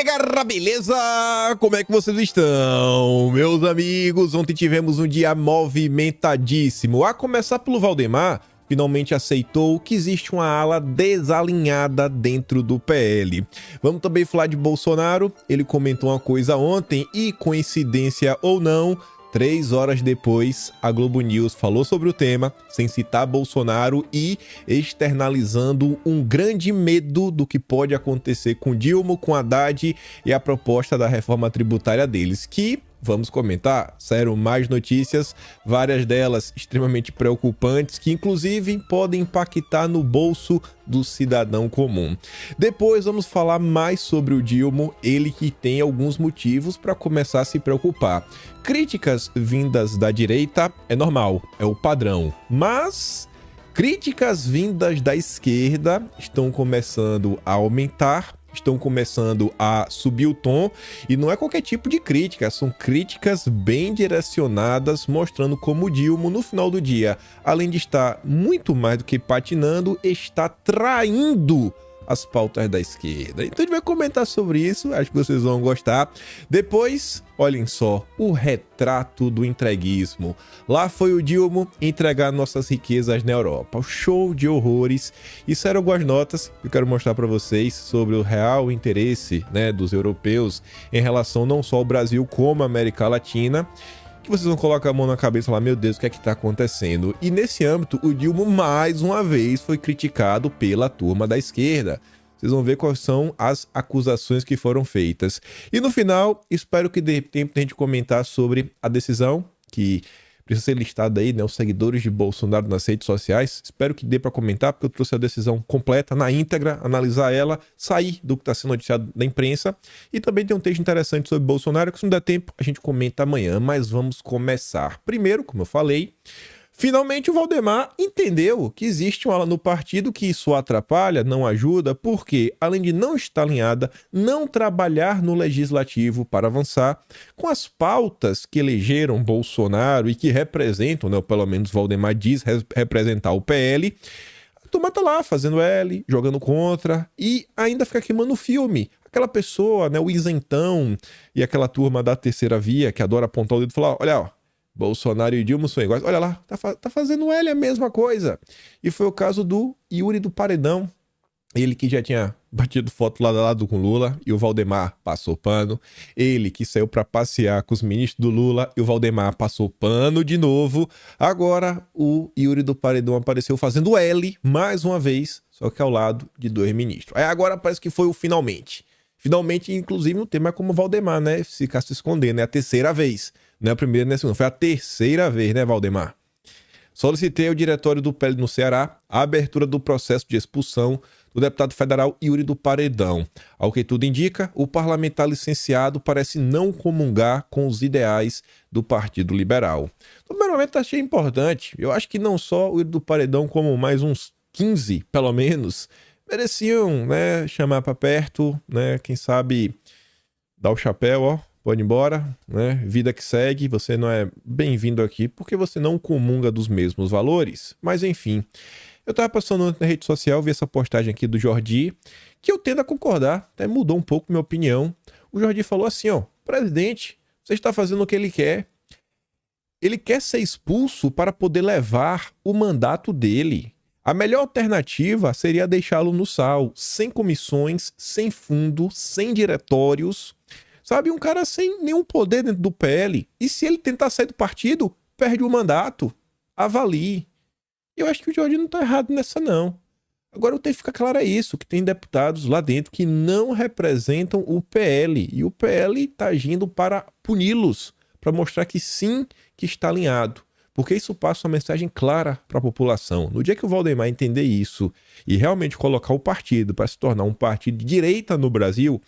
Chega, beleza? Como é que vocês estão, meus amigos? Ontem tivemos um dia movimentadíssimo. A começar pelo Valdemar, finalmente aceitou que existe uma ala desalinhada dentro do PL. Vamos também falar de Bolsonaro. Ele comentou uma coisa ontem e, coincidência ou não, 3 horas depois, a Globo News falou sobre o tema, sem citar Bolsonaro e externalizando um grande medo do que pode acontecer com Dilma, com Haddad e a proposta da reforma tributária deles, que, vamos comentar, saíram mais notícias, várias delas extremamente preocupantes, que inclusive podem impactar no bolso do cidadão comum. Depois vamos falar mais sobre o Dilma, ele que tem alguns motivos para começar a se preocupar. Críticas vindas da direita é normal, é o padrão, mas críticas vindas da esquerda estão começando a aumentar, estão começando a subir o tom, e não é qualquer tipo de crítica, são críticas bem direcionadas, mostrando como o Dilma, no final do dia, além de estar muito mais do que patinando, está traindo as pautas da esquerda. Então a gente vai comentar sobre isso, acho que vocês vão gostar. Depois, olhem só, o retrato do entreguismo. Lá foi o Dilma entregar nossas riquezas na Europa. O show de horrores. E saíram algumas notas que eu quero mostrar para vocês sobre o real interesse, dos europeus em relação não só ao Brasil como à América Latina, que vocês vão colocar a mão na cabeça e falar, meu Deus, o que é que tá acontecendo? E nesse âmbito, o Dilma mais uma vez foi criticado pela turma da esquerda. Vocês vão ver quais são as acusações que foram feitas. E no final, espero que dê tempo de a gente comentar sobre a decisão que precisa ser listada aí, os seguidores de Bolsonaro nas redes sociais. Espero que dê para comentar, porque eu trouxe a decisão completa, na íntegra, analisar ela, sair do que está sendo noticiado da imprensa. E também tem um texto interessante sobre Bolsonaro, que se não der tempo, a gente comenta amanhã. Mas vamos começar. Primeiro, como eu falei, finalmente o Valdemar entendeu que existe uma ala no partido que isso atrapalha, não ajuda, porque, além de não estar alinhada, não trabalhar no legislativo para avançar com as pautas que elegeram Bolsonaro e que representam, ou pelo menos Valdemar diz representar o PL, a turma tá lá fazendo L, jogando contra e ainda fica queimando o filme. Aquela pessoa, o isentão e aquela turma da terceira via que adora apontar o dedo e falar, olha, ó, Bolsonaro e Dilma são iguais. Olha lá, tá fazendo ele a mesma coisa. E foi o caso do Yuri do Paredão. Ele que já tinha batido foto lado a lado com Lula e o Valdemar passou pano. Ele que saiu para passear com os ministros do Lula e o Valdemar passou pano de novo. Agora o Yuri do Paredão apareceu fazendo L mais uma vez, só que ao lado de 2 ministros. Aí agora parece que foi o finalmente. Finalmente, inclusive, no tema é como o Valdemar, ficar se escondendo. É a terceira vez. Não é a primeira nem a segunda. Foi a terceira vez, Valdemar? Solicitei ao diretório do PL no Ceará a abertura do processo de expulsão do deputado federal Yuri do Paredão. Ao que tudo indica, o parlamentar licenciado parece não comungar com os ideais do Partido Liberal. No primeiro momento, achei importante. Eu acho que não só o Yuri do Paredão, como mais uns 15, pelo menos, mereciam, chamar para perto, quem sabe dar o chapéu, ó, pode ir embora, vida que segue, você não é bem-vindo aqui porque você não comunga dos mesmos valores. Mas enfim, eu tava passando na rede social, vi essa postagem aqui do Jordi, que eu tendo a concordar, até mudou um pouco minha opinião. O Jordi falou assim, ó, presidente, você está fazendo o que ele quer. Ele quer ser expulso para poder levar o mandato dele. A melhor alternativa seria deixá-lo no sal, sem comissões, sem fundo, sem diretórios, sabe? Um cara sem nenhum poder dentro do PL. E se ele tentar sair do partido, perde o mandato. Avalie. Eu acho que o Jordi não tá errado nessa, não. Agora eu tenho que ficar claro é isso, que tem deputados lá dentro que não representam o PL. E o PL tá agindo para puni-los, para mostrar que sim, que está alinhado. Porque isso passa uma mensagem clara para a população. No dia que o Valdemar entender isso e realmente colocar o partido para se tornar um partido de direita no Brasil,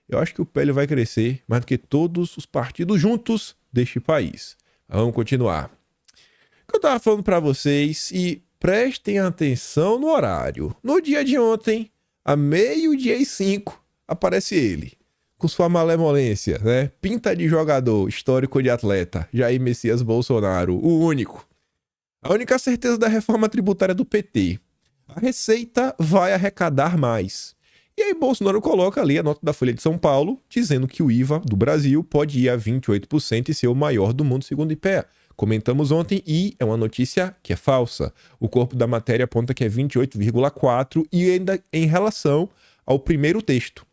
eu acho que o PL vai crescer mais do que todos os partidos juntos deste país. Vamos continuar. O que eu estava falando para vocês, e prestem atenção no horário. No dia de ontem, a 12h05, aparece ele. Com sua malemolência, pinta de jogador, histórico de atleta, Jair Messias Bolsonaro, o único. A única certeza da reforma tributária do PT. A Receita vai arrecadar mais. E aí Bolsonaro coloca ali a nota da Folha de São Paulo, dizendo que o IVA do Brasil pode ir a 28% e ser o maior do mundo, segundo o IPEA. Comentamos ontem e é uma notícia que é falsa. O corpo da matéria aponta que é 28,4% e ainda em relação ao primeiro texto,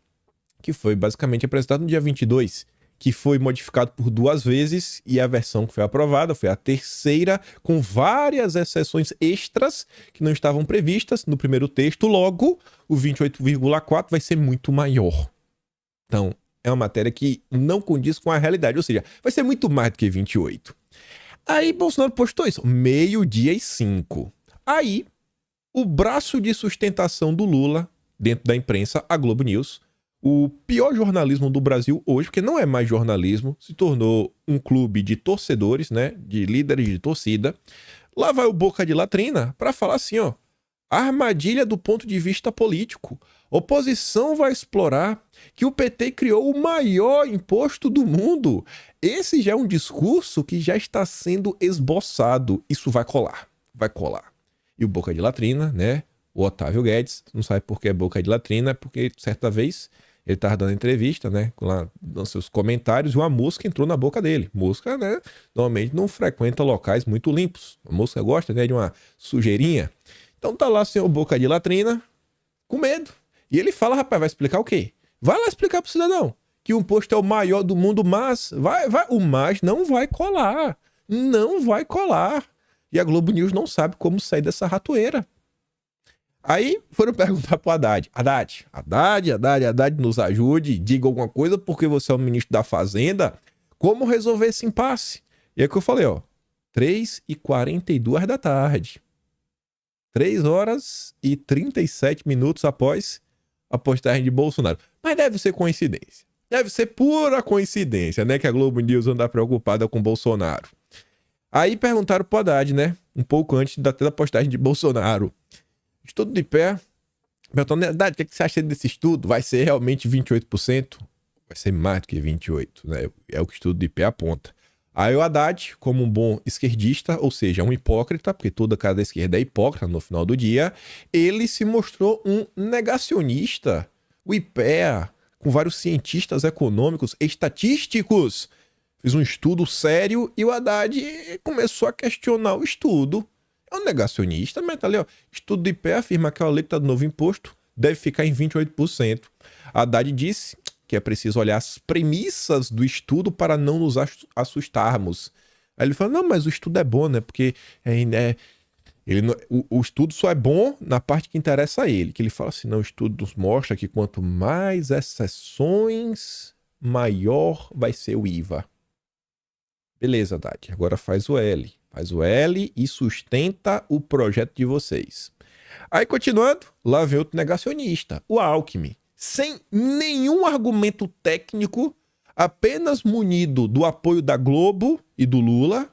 que foi basicamente apresentado no dia 22, que foi modificado por 2 vezes e a versão que foi aprovada foi a terceira, com várias exceções extras que não estavam previstas no primeiro texto. Logo, o 28,4 vai ser muito maior. Então, é uma matéria que não condiz com a realidade, ou seja, vai ser muito mais do que 28. Aí, Bolsonaro postou isso, 12h05. Aí, o braço de sustentação do Lula, dentro da imprensa, a Globo News, o pior jornalismo do Brasil hoje, porque não é mais jornalismo, se tornou um clube de torcedores, né, de líderes de torcida. Lá vai o Boca de Latrina para falar assim, ó, armadilha do ponto de vista político. Oposição vai explorar que o PT criou o maior imposto do mundo. Esse já é um discurso que já está sendo esboçado. Isso vai colar, vai colar. E o Boca de Latrina, né, o Otávio Guedes, não sabe por que é Boca de Latrina, porque certa vez ele estava dando entrevista, né, lá, dando seus comentários, e uma mosca entrou na boca dele. Mosca, né, normalmente não frequenta locais muito limpos. A mosca gosta, né, de uma sujeirinha. Então tá lá o senhor Boca de Latrina, com medo. E ele fala, rapaz, vai explicar o quê? Vai lá explicar pro cidadão que o imposto é o maior do mundo, mas o mas não vai colar. Não vai colar. E a Globo News não sabe como sair dessa ratoeira. Aí foram perguntar pro Haddad. Haddad, nos ajude, diga alguma coisa, porque você é o ministro da Fazenda. Como resolver esse impasse? E é que eu falei, ó, 3h42 da tarde. 3h37 após a postagem de Bolsonaro. Mas deve ser coincidência. Deve ser pura coincidência, né? Que a Globo News anda preocupada com Bolsonaro. Aí perguntaram pro Haddad, né? Um pouco antes da postagem de Bolsonaro. Estudo de pé. Perguntando, Haddad, o que você acha desse estudo? Vai ser realmente 28%? Vai ser mais do que 28%, né? É o que o estudo de pé aponta. Aí o Haddad, como um bom esquerdista, ou seja, um hipócrita, porque toda cara da esquerda é hipócrita no final do dia, ele se mostrou um negacionista. O IPEA, com vários cientistas econômicos, estatísticos, fez um estudo sério e o Haddad começou a questionar o estudo. É um negacionista, mas tá ali, ó. Estudo do IPEA afirma que a alíquota do novo imposto deve ficar em 28%. Haddad disse que é preciso olhar as premissas do estudo para não nos assustarmos. Aí ele fala, não, mas o estudo é bom, né? Porque o estudo só é bom na parte que interessa a ele. Que ele fala assim, não, o estudo nos mostra que quanto mais exceções, maior vai ser o IVA. Beleza, Haddad. Agora faz o L. Faz o L e sustenta o projeto de vocês. Aí, continuando, lá vem outro negacionista, o Alckmin. Sem nenhum argumento técnico, apenas munido do apoio da Globo e do Lula,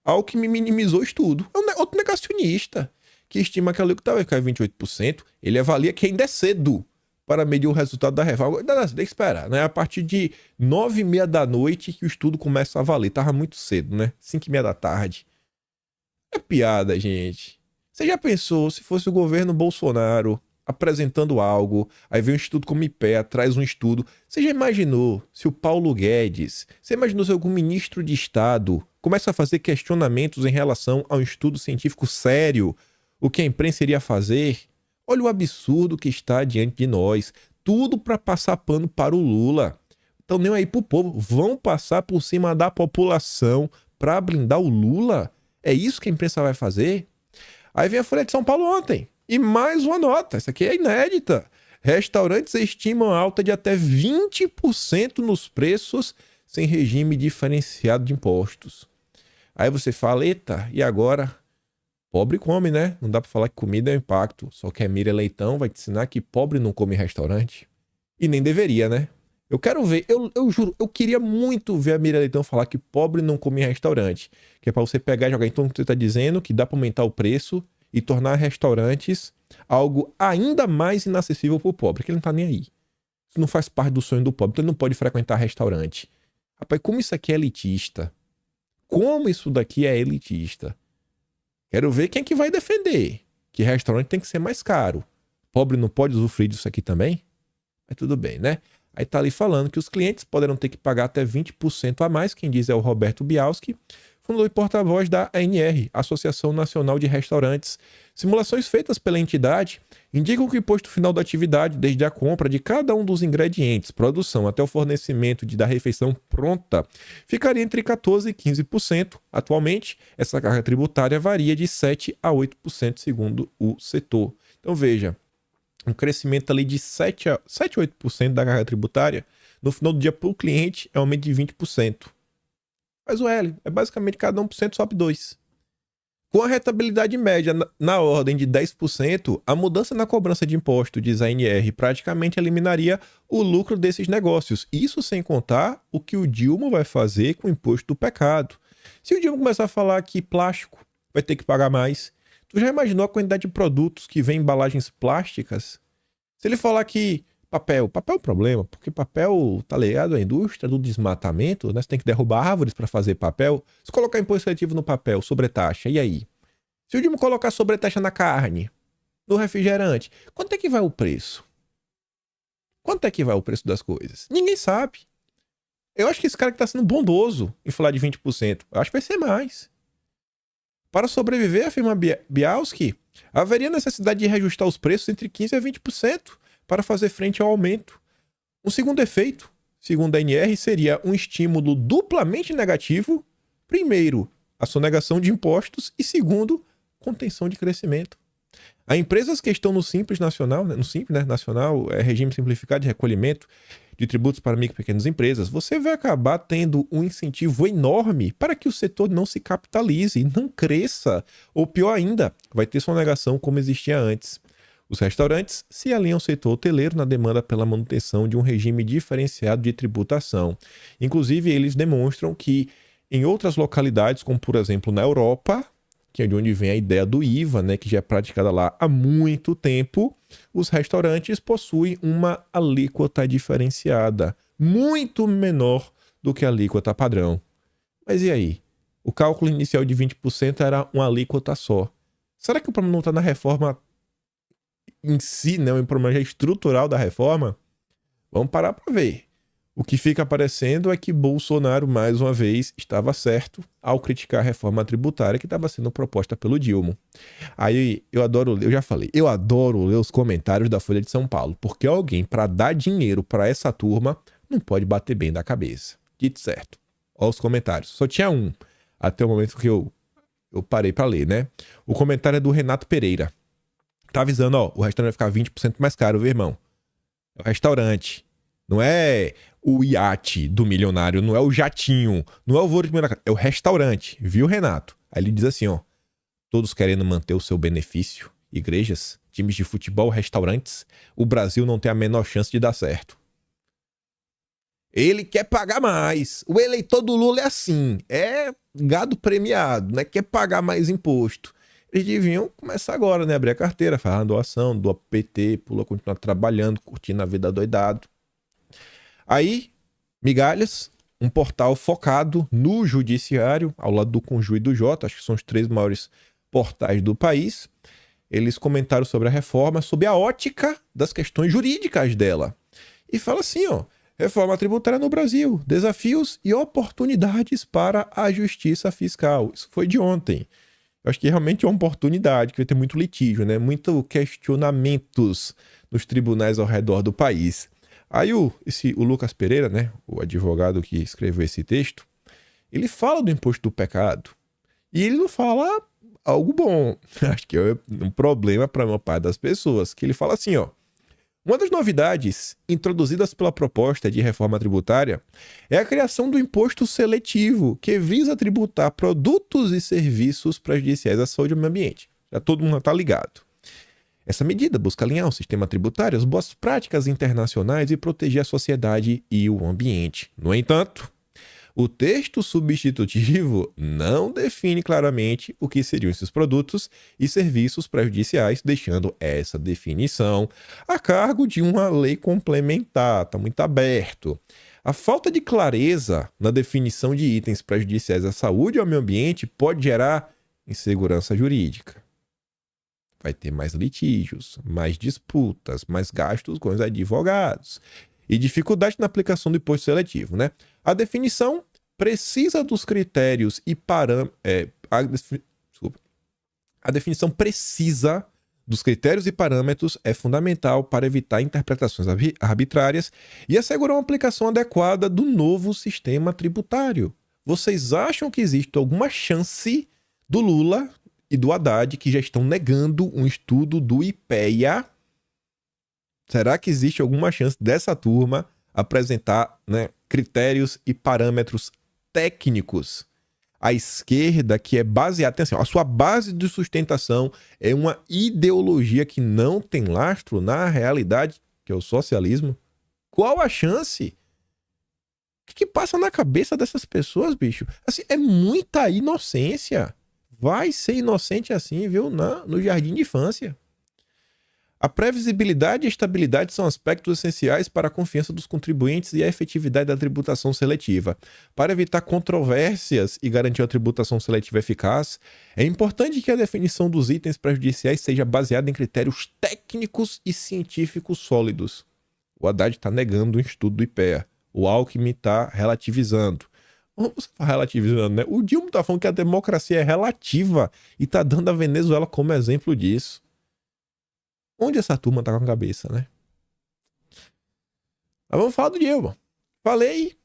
Alckmin minimizou o estudo. É outro negacionista que estima que a alíquota vai ficar em 28%. Ele avalia que ainda é cedo para medir o resultado da reforma. Tem que esperar, né? A partir de 9h30 da noite que o estudo começa a valer. Tava muito cedo, né? 5h30 da tarde. É piada, gente. Você já pensou se fosse o governo Bolsonaro apresentando algo, aí vem um instituto como IPEA, traz um estudo. Você já imaginou se o Paulo Guedes, você imaginou se algum ministro de Estado começa a fazer questionamentos em relação a um estudo científico sério, o que a imprensa iria fazer? Olha o absurdo que está diante de nós. Tudo para passar pano para o Lula. Então nem aí pro povo, vão passar por cima da população para blindar o Lula? É isso que a imprensa vai fazer? Aí vem a Folha de São Paulo ontem. E mais uma nota, essa aqui é inédita. Restaurantes estimam alta de até 20% nos preços sem regime diferenciado de impostos. Aí você fala, eita, e agora? Pobre come, né? Não dá pra falar que comida é um impacto. Só que a Miriam Leitão vai te ensinar que pobre não come em restaurante. E nem deveria, né? Eu quero ver, eu juro, eu queria muito ver a Miriam Leitão falar que pobre não come em restaurante. Que é pra você pegar e jogar. Então você tá dizendo que dá pra aumentar o preço e tornar restaurantes algo ainda mais inacessível pro pobre, que ele não tá nem aí. Isso não faz parte do sonho do pobre, então ele não pode frequentar restaurante. Rapaz, como isso aqui é elitista? Como isso daqui é elitista? Quero ver quem é que vai defender que restaurante tem que ser mais caro. Pobre não pode usufruir disso aqui também? Mas tudo bem, né? Aí tá ali falando que os clientes poderão ter que pagar até 20% a mais. Quem diz é o Roberto Bialski, fundador e porta-voz da ANR, Associação Nacional de Restaurantes. Simulações feitas pela entidade indicam que o imposto final da atividade, desde a compra de cada um dos ingredientes, produção até o fornecimento da refeição pronta, ficaria entre 14% e 15%. Atualmente, essa carga tributária varia de 7% a 8%, segundo o setor. Então veja, um crescimento ali de 7 a 8% da carga tributária, no final do dia para o cliente é um aumento de 20%. Mas o L é basicamente cada 1% sobe 2%. Com a rentabilidade média na ordem de 10%, a mudança na cobrança de imposto, diz a ANR, praticamente eliminaria o lucro desses negócios. Isso sem contar o que o Dilma vai fazer com o imposto do pecado. Se o Dilma começar a falar que plástico vai ter que pagar mais, tu já imaginou a quantidade de produtos que vem em embalagens plásticas? Se ele falar que papel é um problema, porque papel, tá ligado? A indústria do desmatamento, né? Você tem que derrubar árvores para fazer papel. Se colocar imposto seletivo no papel, sobretaxa, e aí? Se o Dilma colocar sobretaxa na carne, no refrigerante, quanto é que vai o preço? Quanto é que vai o preço das coisas? Ninguém sabe. Eu acho que esse cara que tá sendo bondoso em falar de 20%, eu acho que vai ser mais. Para sobreviver, afirma Bialski, haveria necessidade de reajustar os preços entre 15% a 20% para fazer frente ao aumento. Um segundo efeito, segundo a ANR, seria um estímulo duplamente negativo. Primeiro, a sonegação de impostos e segundo, contenção de crescimento. Há empresas que estão no Simples Nacional, no Simples, né, Nacional, regime simplificado de recolhimento de tributos para micro e pequenas empresas, você vai acabar tendo um incentivo enorme para que o setor não se capitalize, não cresça, ou pior ainda, vai ter sonegação como existia antes. Os restaurantes se alinham ao setor hoteleiro na demanda pela manutenção de um regime diferenciado de tributação. Inclusive, eles demonstram que em outras localidades, como por exemplo na Europa, que é de onde vem a ideia do IVA, né, que já é praticada lá há muito tempo, os restaurantes possuem uma alíquota diferenciada, muito menor do que a alíquota padrão. Mas e aí? O cálculo inicial de 20% era uma alíquota só. Será que o problema não está na reforma em si, né, o problema estrutural da reforma? Vamos parar para ver. O que fica aparecendo é que Bolsonaro, mais uma vez, estava certo ao criticar a reforma tributária que estava sendo proposta pelo Dilma. Aí, eu já falei, eu adoro ler os comentários da Folha de São Paulo, porque alguém, para dar dinheiro para essa turma, não pode bater bem da cabeça. Dito certo. Olha os comentários. Só tinha um, até o momento que eu parei para ler, né? O comentário é do Renato Pereira. Tá avisando, ó, o restaurante vai ficar 20% mais caro, viu, irmão? É o restaurante. Não é o iate do milionário, não é o jatinho, não é o voo de milionário, é o restaurante, viu, Renato? Aí ele diz assim, ó, todos querendo manter o seu benefício, igrejas, times de futebol, restaurantes, o Brasil não tem a menor chance de dar certo. Ele quer pagar mais. O eleitor do Lula é assim, é gado premiado, né? Quer pagar mais imposto. Eles deviam começar agora, né? Abrir a carteira, fazer uma doação, doa PT, pula, continuar trabalhando, curtindo a vida doidado. Aí, Migalhas, um portal focado no judiciário, ao lado do Conju e do Jota, acho que são os 3 maiores portais do país. Eles comentaram sobre a reforma, sobre a ótica das questões jurídicas dela. E fala assim, ó, reforma tributária no Brasil, desafios e oportunidades para a justiça fiscal. Isso foi de ontem. Eu acho que realmente é uma oportunidade, que vai ter muito litígio, né? Muito questionamentos nos tribunais ao redor do país. Aí o Lucas Pereira, né, o advogado que escreveu esse texto, ele fala do imposto do pecado. E ele não fala algo bom. Acho que é um problema para a maior parte das pessoas. Que ele fala assim, ó. Uma das novidades introduzidas pela proposta de reforma tributária é a criação do imposto seletivo, que visa tributar produtos e serviços prejudiciais à saúde e ao meio ambiente. Já todo mundo está ligado. Essa medida busca alinhar o sistema tributário às boas práticas internacionais e proteger a sociedade e o ambiente. No entanto, o texto substitutivo não define claramente o que seriam esses produtos e serviços prejudiciais, deixando essa definição a cargo de uma lei complementar. Está muito aberto. A falta de clareza na definição de itens prejudiciais à saúde e ao meio ambiente pode gerar insegurança jurídica. vai ter mais litígios, mais disputas, mais gastos com os advogados e dificuldade na aplicação do imposto seletivo, né? A definição precisa dos critérios e parâmetros... A definição precisa dos critérios e parâmetros é fundamental para evitar interpretações arbitrárias e assegurar uma aplicação adequada do novo sistema tributário. Vocês acham que existe alguma chance do Lula e do Haddad, que já estão negando um estudo do IPEA? Será que existe alguma chance dessa turma apresentar, né, critérios e parâmetros técnicos? A esquerda, que é baseada... Atenção, a sua base de sustentação é uma ideologia que não tem lastro na realidade, que é o socialismo. Qual a chance? O que passa na cabeça dessas pessoas, bicho? Assim, é muita inocência. Vai ser inocente assim, viu? No jardim de infância. A previsibilidade e estabilidade são aspectos essenciais para a confiança dos contribuintes e a efetividade da tributação seletiva. Para evitar controvérsias e garantir uma tributação seletiva eficaz, é importante que a definição dos itens prejudiciais seja baseada em critérios técnicos e científicos sólidos. O Haddad está negando um estudo do IPEA. O Alckmin está relativizando. Você está relativizando, né? O Dilma está falando que a democracia é relativa e está dando a Venezuela como exemplo disso. Onde essa turma tá com a cabeça, né? Mas vamos falar do Dilma. Falei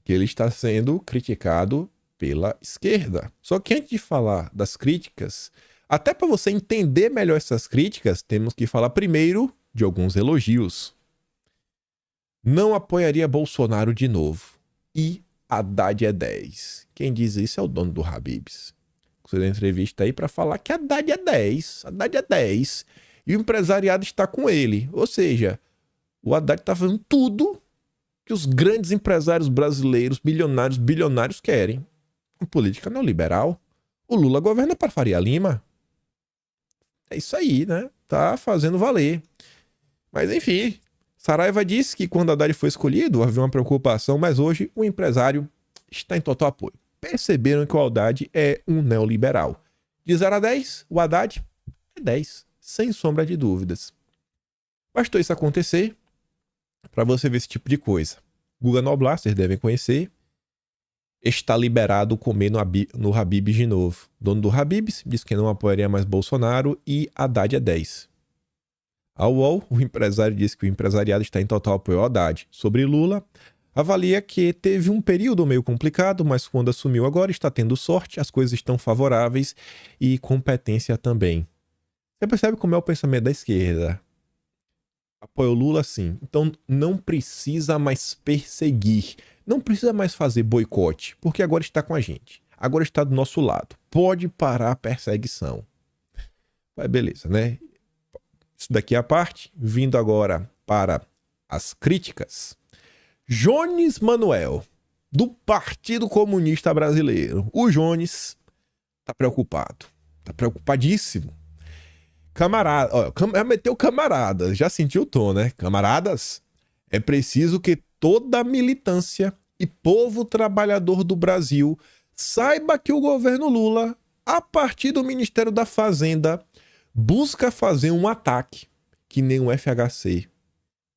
que ele está sendo criticado pela esquerda. Só que antes de falar das críticas, até para você entender melhor essas críticas, temos que falar primeiro de alguns elogios. Não apoiaria Bolsonaro de novo. E Haddad é 10. Quem diz isso é o dono do Habib's. Você deu entrevista aí para falar que Haddad é 10. Haddad é 10. E o empresariado está com ele. Ou seja, o Haddad está fazendo tudo que os grandes empresários brasileiros, bilionários querem. Uma política neoliberal. O Lula governa para Faria Lima. É isso aí, né? Tá fazendo valer. Mas enfim, Saraiva disse que quando Haddad foi escolhido, havia uma preocupação, mas hoje o empresário está em total apoio. Perceberam que o Haddad é um neoliberal. De 0 a 10, o Haddad é 10. Sem sombra de dúvidas. Bastou isso acontecer para você ver esse tipo de coisa. Guga Noblar, vocês devem conhecer, está liberado comer no Habib's de novo. Dono do Habib's diz que não apoiaria mais Bolsonaro e Haddad é 10. A UOL, o empresário diz que o empresariado está em total apoio ao Haddad. Sobre Lula, avalia que teve um período meio complicado, mas quando assumiu agora está tendo sorte, as coisas estão favoráveis e competência também. Você percebe como é o pensamento da esquerda? Apoia o Lula, sim. Então não precisa mais perseguir. Não precisa mais fazer boicote, porque agora está com a gente. Agora está do nosso lado. Pode parar a perseguição. Vai, beleza, né? Isso daqui é a parte. Vindo agora para as críticas. Jones Manuel, do Partido Comunista Brasileiro. O Jones está preocupado. Está preocupadíssimo. Camarada, ó, meteu camarada, já sentiu o tom, né? Camaradas, é preciso que toda a militância e povo trabalhador do Brasil saiba que o governo Lula, a partir do Ministério da Fazenda, busca fazer um ataque que nem o FHC,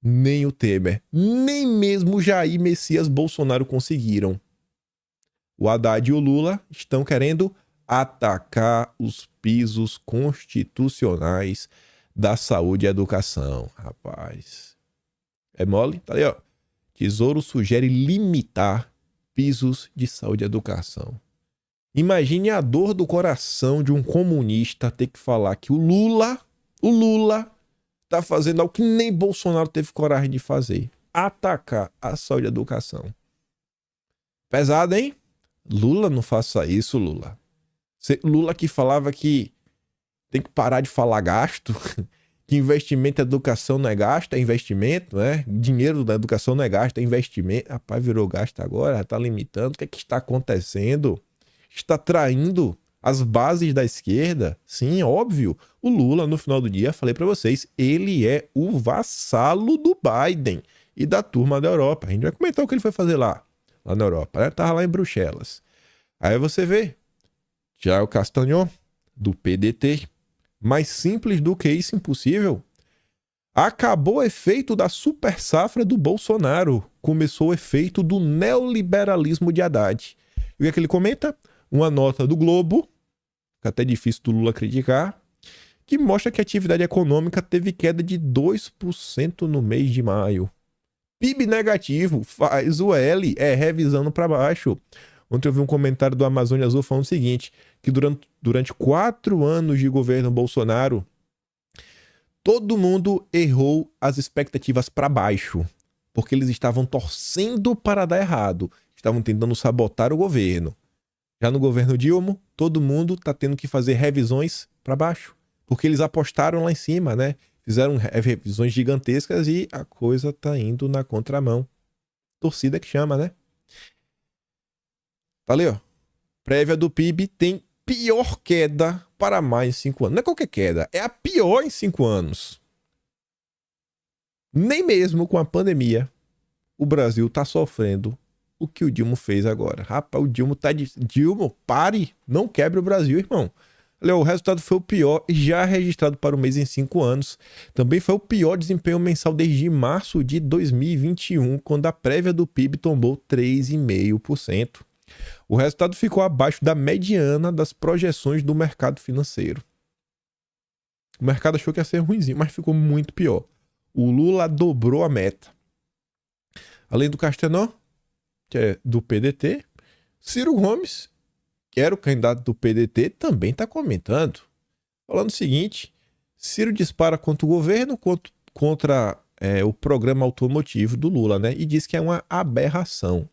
nem o Temer, nem mesmo o Jair Messias Bolsonaro conseguiram. O Haddad e o Lula estão querendo atacar os pisos constitucionais da saúde e educação. Rapaz, é mole? Tá aí, ó. Tesouro sugere limitar pisos de saúde e educação. Imagine a dor do coração de um comunista ter que falar que o Lula tá fazendo algo que nem Bolsonaro teve coragem de fazer. Atacar a saúde e a educação. Pesado, hein? Lula, não faça isso, Lula. Lula que falava que tem que parar de falar gasto, que investimento em educação não é gasto, é investimento, né? Dinheiro da educação não é gasto, é investimento. Rapaz, virou gasto agora, está limitando. O que é que está acontecendo? Está traindo as bases da esquerda? Sim, óbvio. O Lula, no final do dia, falei para vocês, ele é o vassalo do Biden e da turma da Europa. A gente vai comentar o que ele foi fazer lá na Europa, né? Tava lá em Bruxelas. Aí você vê, Jair Castanho, do PDT, Mais simples do que isso, impossível. Acabou o efeito da super safra do Bolsonaro. Começou o efeito do neoliberalismo de Haddad. E o que é que ele comenta? Uma nota do Globo, que é até difícil do Lula criticar, que mostra que a atividade econômica teve queda de 2% no mês de maio. PIB negativo, faz o L, revisando para baixo. Ontem eu vi um comentário do Amazônia Azul falando o seguinte, que durante 4 anos de governo Bolsonaro, todo mundo errou as expectativas para baixo, porque eles estavam torcendo para dar errado, estavam tentando sabotar o governo. Já no governo Dilma, todo mundo está tendo que fazer revisões para baixo, porque eles apostaram lá em cima, né? Fizeram revisões gigantescas e a coisa tá indo na contramão. Torcida que chama, né? Tá ali, ó. Prévia do PIB tem pior queda para mais 5 anos. Não é qualquer queda, é a pior em 5 anos. Nem mesmo com a pandemia, o Brasil tá sofrendo o que o Dilma fez agora. Rapaz, o Dilma tá de... Dilma, pare! Não quebre o Brasil, irmão. Olha, o resultado foi o pior já registrado para o mês em 5 anos. Também foi o pior desempenho mensal desde março de 2021, quando a prévia do PIB tombou 3,5%. O resultado ficou abaixo da mediana das projeções do mercado financeiro. O mercado achou que ia ser ruimzinho, mas ficou muito pior. O Lula dobrou a meta. Além do Castanó, que é do PDT, Ciro Gomes, que era o candidato do PDT, também está comentando. Falando o seguinte, Ciro dispara contra o governo, contra o programa automotivo do Lula, né? E diz que é uma aberração.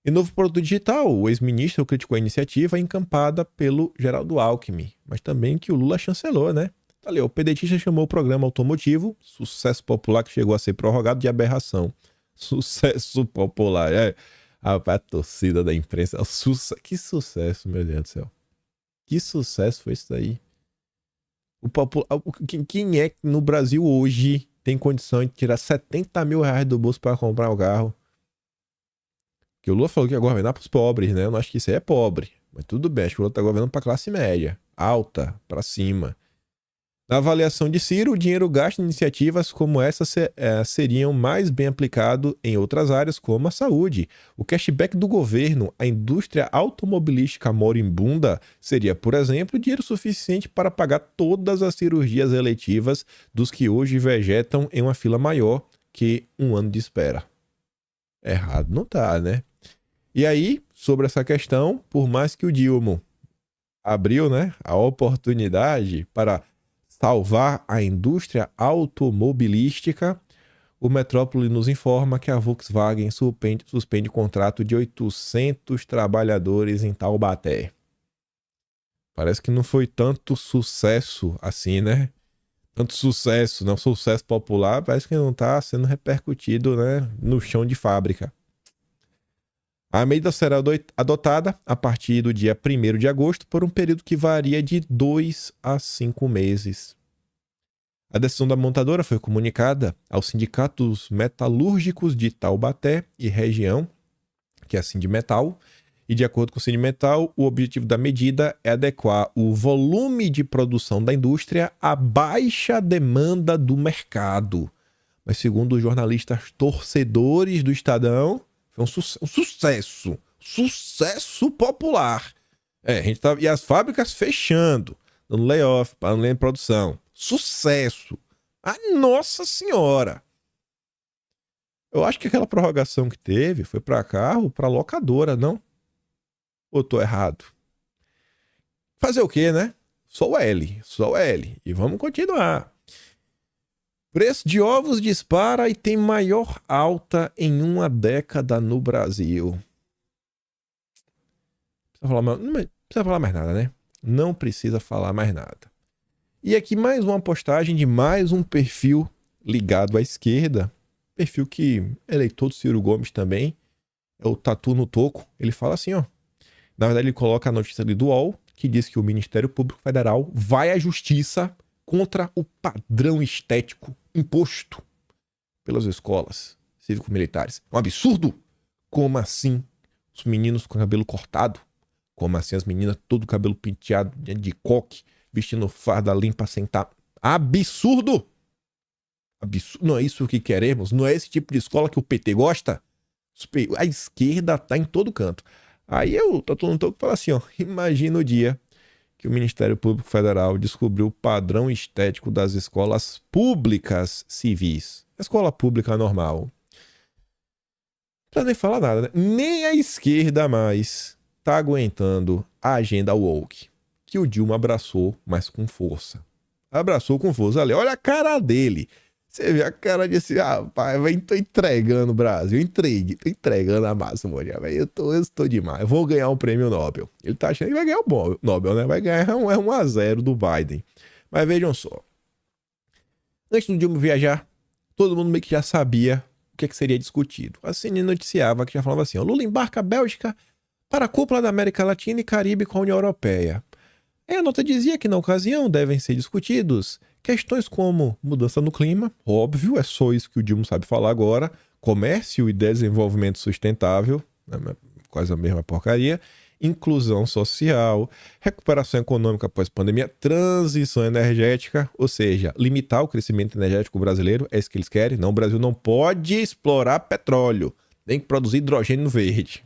E novo produto digital, o ex-ministro criticou a iniciativa encampada pelo Geraldo Alckmin, mas também que o Lula chancelou, né? Tá ali, o pedetista chamou o programa automotivo, sucesso popular que chegou a ser prorrogado, de aberração. Sucesso popular, a torcida da imprensa. Que sucesso, meu Deus do céu. Que sucesso foi isso daí. Quem é que no Brasil hoje tem condição de tirar 70 mil reais do bolso para comprar um carro? Que o Lula falou que ia governar para os pobres, né? Eu não acho que isso aí é pobre. Mas tudo bem, acho que o Lula tá governando para classe média. Alta, para cima. Na avaliação de Ciro, o dinheiro gasto em iniciativas como essa seriam mais bem aplicado em outras áreas, como a saúde. O cashback do governo à indústria automobilística moribunda seria, por exemplo, dinheiro suficiente para pagar todas as cirurgias eletivas dos que hoje vegetam em uma fila maior que 1 ano de espera. Errado não tá, né? E aí, sobre essa questão, por mais que o Dilma abriu, né, a oportunidade para salvar a indústria automobilística, o Metrópole nos informa que a Volkswagen suspende contrato de 800 trabalhadores em Taubaté. Parece que não foi tanto sucesso assim, né? Tanto sucesso, não sucesso popular, parece que não está sendo repercutido, né, no chão de fábrica. A medida será adotada a partir do dia 1º de agosto por um período que varia de 2 a 5 meses. A decisão da montadora foi comunicada aos sindicatos metalúrgicos de Taubaté e região, que é a Sindimetal, e de acordo com o Sindimetal, o objetivo da medida é adequar o volume de produção da indústria à baixa demanda do mercado. Mas segundo os jornalistas torcedores do Estadão, foi um sucesso. Sucesso popular. E as fábricas fechando, dando layoff, parando em produção. Sucesso. Nossa Senhora. Eu acho que aquela prorrogação que teve foi para carro, para locadora, não? Ou tô errado? Fazer o quê, né? Só o L. E vamos continuar. Preço de ovos dispara e tem maior alta em 1 década no Brasil. Não precisa falar mais nada, né? Não precisa falar mais nada. E aqui mais uma postagem de mais um perfil ligado à esquerda. Perfil que é eleitor do Ciro Gomes também. É o Tatu no Toco. Ele fala assim, ó. Na verdade, ele coloca a notícia ali do UOL, que diz que o Ministério Público Federal vai à justiça contra o padrão estético imposto pelas escolas cívico-militares. É um absurdo! Como assim os meninos com cabelo cortado? Como assim as meninas todo cabelo penteado de coque? vestindo farda limpa sem tapa. Absurdo! Absurdo! Não é isso que queremos? Não é esse tipo de escola que o PT gosta? A esquerda tá em todo canto. Aí eu tô todo falar assim, ó, imagina o dia que o Ministério Público Federal descobriu o padrão estético das escolas públicas civis. Escola pública normal. Não precisa nem falar nada, né? Nem a esquerda mais tá aguentando a agenda woke, que o Dilma abraçou, mas com força. Abraçou com força. Olha a cara dele. Você vê a cara de assim, rapaz, tô entregando o Brasil, tô entregando a massa, mano. Eu estou demais, eu vou ganhar um prêmio Nobel. Ele tá achando que vai ganhar o Nobel, né? Vai ganhar 1-0 do Biden. Mas vejam só. Antes do Dilma viajar, todo mundo meio que já sabia o que seria discutido. A CNN noticiava que já falava assim, ó, Lula embarca a Bélgica para a cúpula da América Latina e Caribe com a União Europeia. A nota dizia que, na ocasião, devem ser discutidos questões como mudança no clima, óbvio, é só isso que o Dilma sabe falar agora, comércio e desenvolvimento sustentável, quase a mesma porcaria, inclusão social, recuperação econômica após pandemia, transição energética, ou seja, limitar o crescimento energético brasileiro, é isso que eles querem. Não, o Brasil não pode explorar petróleo, tem que produzir hidrogênio verde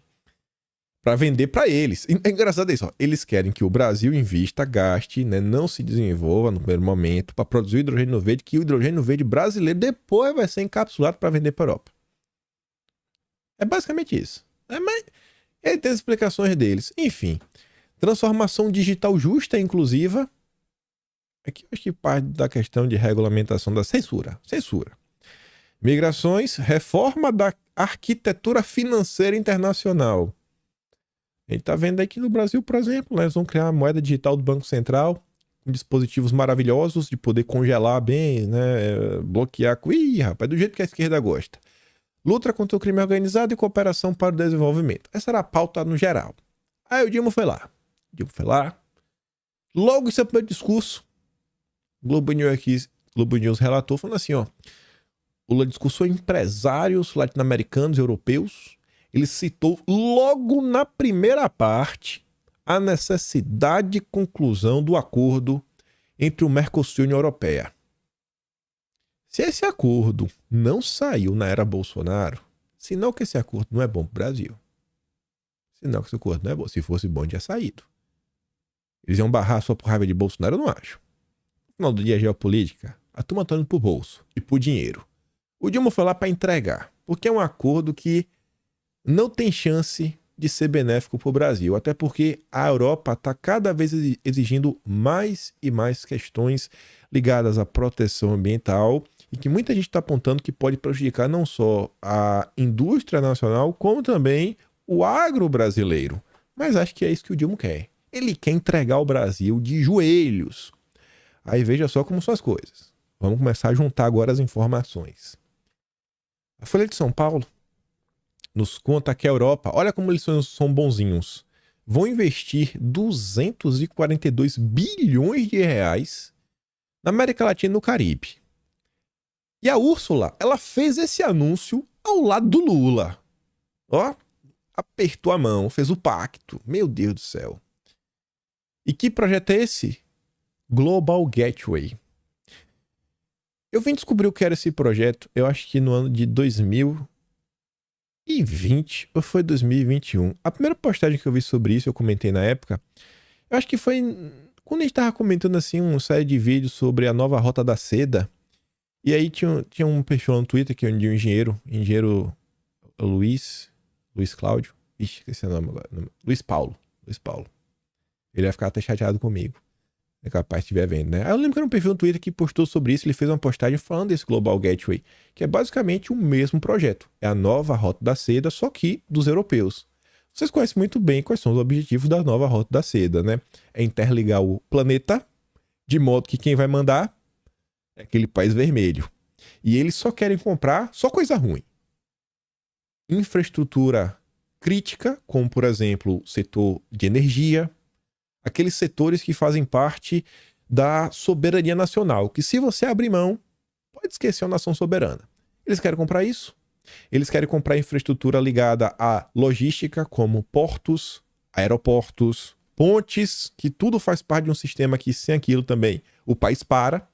para vender para eles. É engraçado isso, ó. Eles querem que o Brasil invista, gaste, né, não se desenvolva no primeiro momento para produzir hidrogênio verde, que o hidrogênio verde brasileiro depois vai ser encapsulado para vender para a Europa. É basicamente isso. Mas ele tem as explicações deles. Enfim, transformação digital justa e inclusiva. Aqui eu acho que parte da questão de regulamentação da censura. Migrações, reforma da arquitetura financeira internacional. A gente tá vendo aqui no Brasil, por exemplo, né? Eles vão criar a moeda digital do Banco Central, com dispositivos maravilhosos de poder congelar bem, né? Bloquear. Ih, rapaz, do jeito que a esquerda gosta. Luta contra o crime organizado e cooperação para o desenvolvimento. Essa era a pauta no geral. Aí o Dilma foi lá. Logo em seu primeiro discurso, Globo News relatou, falando assim, ó. Lula discursou empresários latino-americanos e europeus. Ele citou logo na primeira parte a necessidade de conclusão do acordo entre o Mercosul e a União Europeia. Se esse acordo não saiu na era Bolsonaro, sinal que esse acordo não é bom para o Brasil. Sinal que esse acordo não é bom. Se fosse bom, tinha saído. Eles iam barrar só por raiva de Bolsonaro? Eu não acho. No final do dia, geopolítica, a turma tá indo pro bolso e pro dinheiro. O Dilma foi lá para entregar, porque é um acordo que não tem chance de ser benéfico para o Brasil, até porque a Europa está cada vez exigindo mais e mais questões ligadas à proteção ambiental e que muita gente está apontando que pode prejudicar não só a indústria nacional, como também o agro brasileiro. Mas acho que é isso que o Dilma quer. Ele quer entregar o Brasil de joelhos. Aí veja só como são as coisas. Vamos começar a juntar agora as informações. A Folha de São Paulo nos conta que a Europa, olha como eles são bonzinhos, vão investir 242 bilhões de reais na América Latina e no Caribe. E a Úrsula, ela fez esse anúncio ao lado do Lula. Ó, apertou a mão, fez o pacto. Meu Deus do céu. E que projeto é esse? Global Gateway. Eu vim descobrir o que era esse projeto, eu acho que no ano de 2020 ou foi 2021. A primeira postagem que eu vi sobre isso, eu comentei na época, eu acho que foi quando a gente tava comentando assim uma série de vídeos sobre a nova Rota da Seda. E aí tinha um perfil no Twitter que é de um engenheiro Luiz Cláudio. Ixi, esqueci o nome agora. Luiz Paulo. Ele vai ficar até chateado comigo. É capaz de estiver vendo, né? Aí eu lembro que era um perfil no Twitter que postou sobre isso. Ele fez uma postagem falando desse Global Gateway, que é basicamente o mesmo projeto. É a nova Rota da Seda, só que dos europeus. Vocês conhecem muito bem quais são os objetivos da nova Rota da Seda, né? É interligar o planeta, de modo que quem vai mandar é aquele país vermelho. E eles só querem comprar só coisa ruim. Infraestrutura crítica, como por exemplo o setor de energia, aqueles setores que fazem parte da soberania nacional, que se você abrir mão, pode esquecer a nação soberana. Eles querem comprar isso. Eles querem comprar infraestrutura ligada à logística, como portos, aeroportos, pontes, que tudo faz parte de um sistema que sem aquilo também o país para.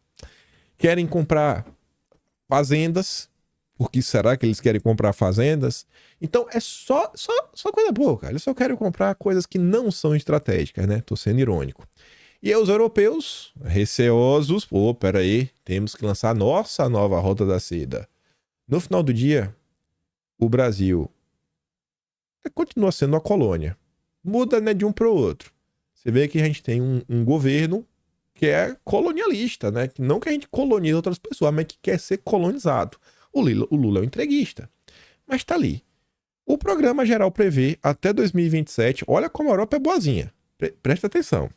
Querem comprar fazendas, porque será que eles querem comprar fazendas? Então é só coisa boa, cara. Eles só querem comprar coisas que não são estratégicas, né? Tô sendo irônico. E aí os europeus, receosos, pô, peraí, temos que lançar a nossa nova Rota da Seda. No final do dia, o Brasil continua sendo uma colônia. Muda, né, de um para o outro. Você vê que a gente tem um governo que é colonialista, né? Não que a gente colonize outras pessoas, mas que quer ser colonizado. O Lula é um entreguista, mas tá ali. O programa geral prevê até 2027, olha como a Europa é boazinha, presta atenção,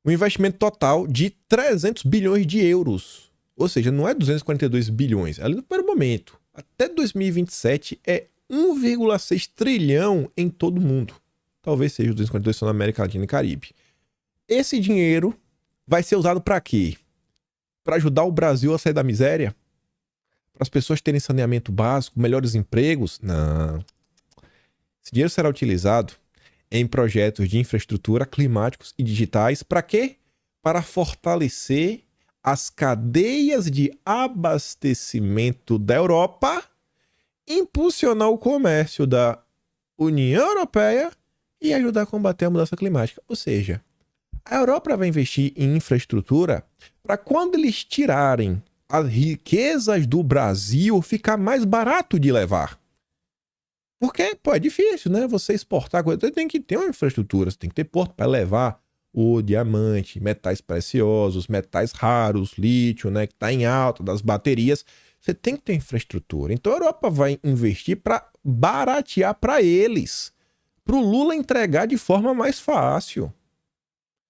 um investimento total de 300 bilhões de euros. Ou seja, não é 242 bilhões, ali no primeiro momento. Até 2027 é 1,6 trilhão em todo o mundo. Talvez seja os 242 só na América Latina e Caribe. Esse dinheiro vai ser usado para quê? Para ajudar o Brasil a sair da miséria? Para as pessoas terem saneamento básico, melhores empregos? Não. Esse dinheiro será utilizado em projetos de infraestrutura climáticos e digitais. Para quê? Para fortalecer as cadeias de abastecimento da Europa, impulsionar o comércio da União Europeia e ajudar a combater a mudança climática. Ou seja, a Europa vai investir em infraestrutura para quando eles tirarem as riquezas do Brasil, ficar mais barato de levar. Porque, pô, é difícil, né? Você exportar coisa. Você tem que ter uma infraestrutura, você tem que ter porto para levar o diamante, metais preciosos, metais raros, lítio, né? Que está em alta, das baterias. Você tem que ter infraestrutura. Então a Europa vai investir para baratear para eles. Para o Lula entregar de forma mais fácil.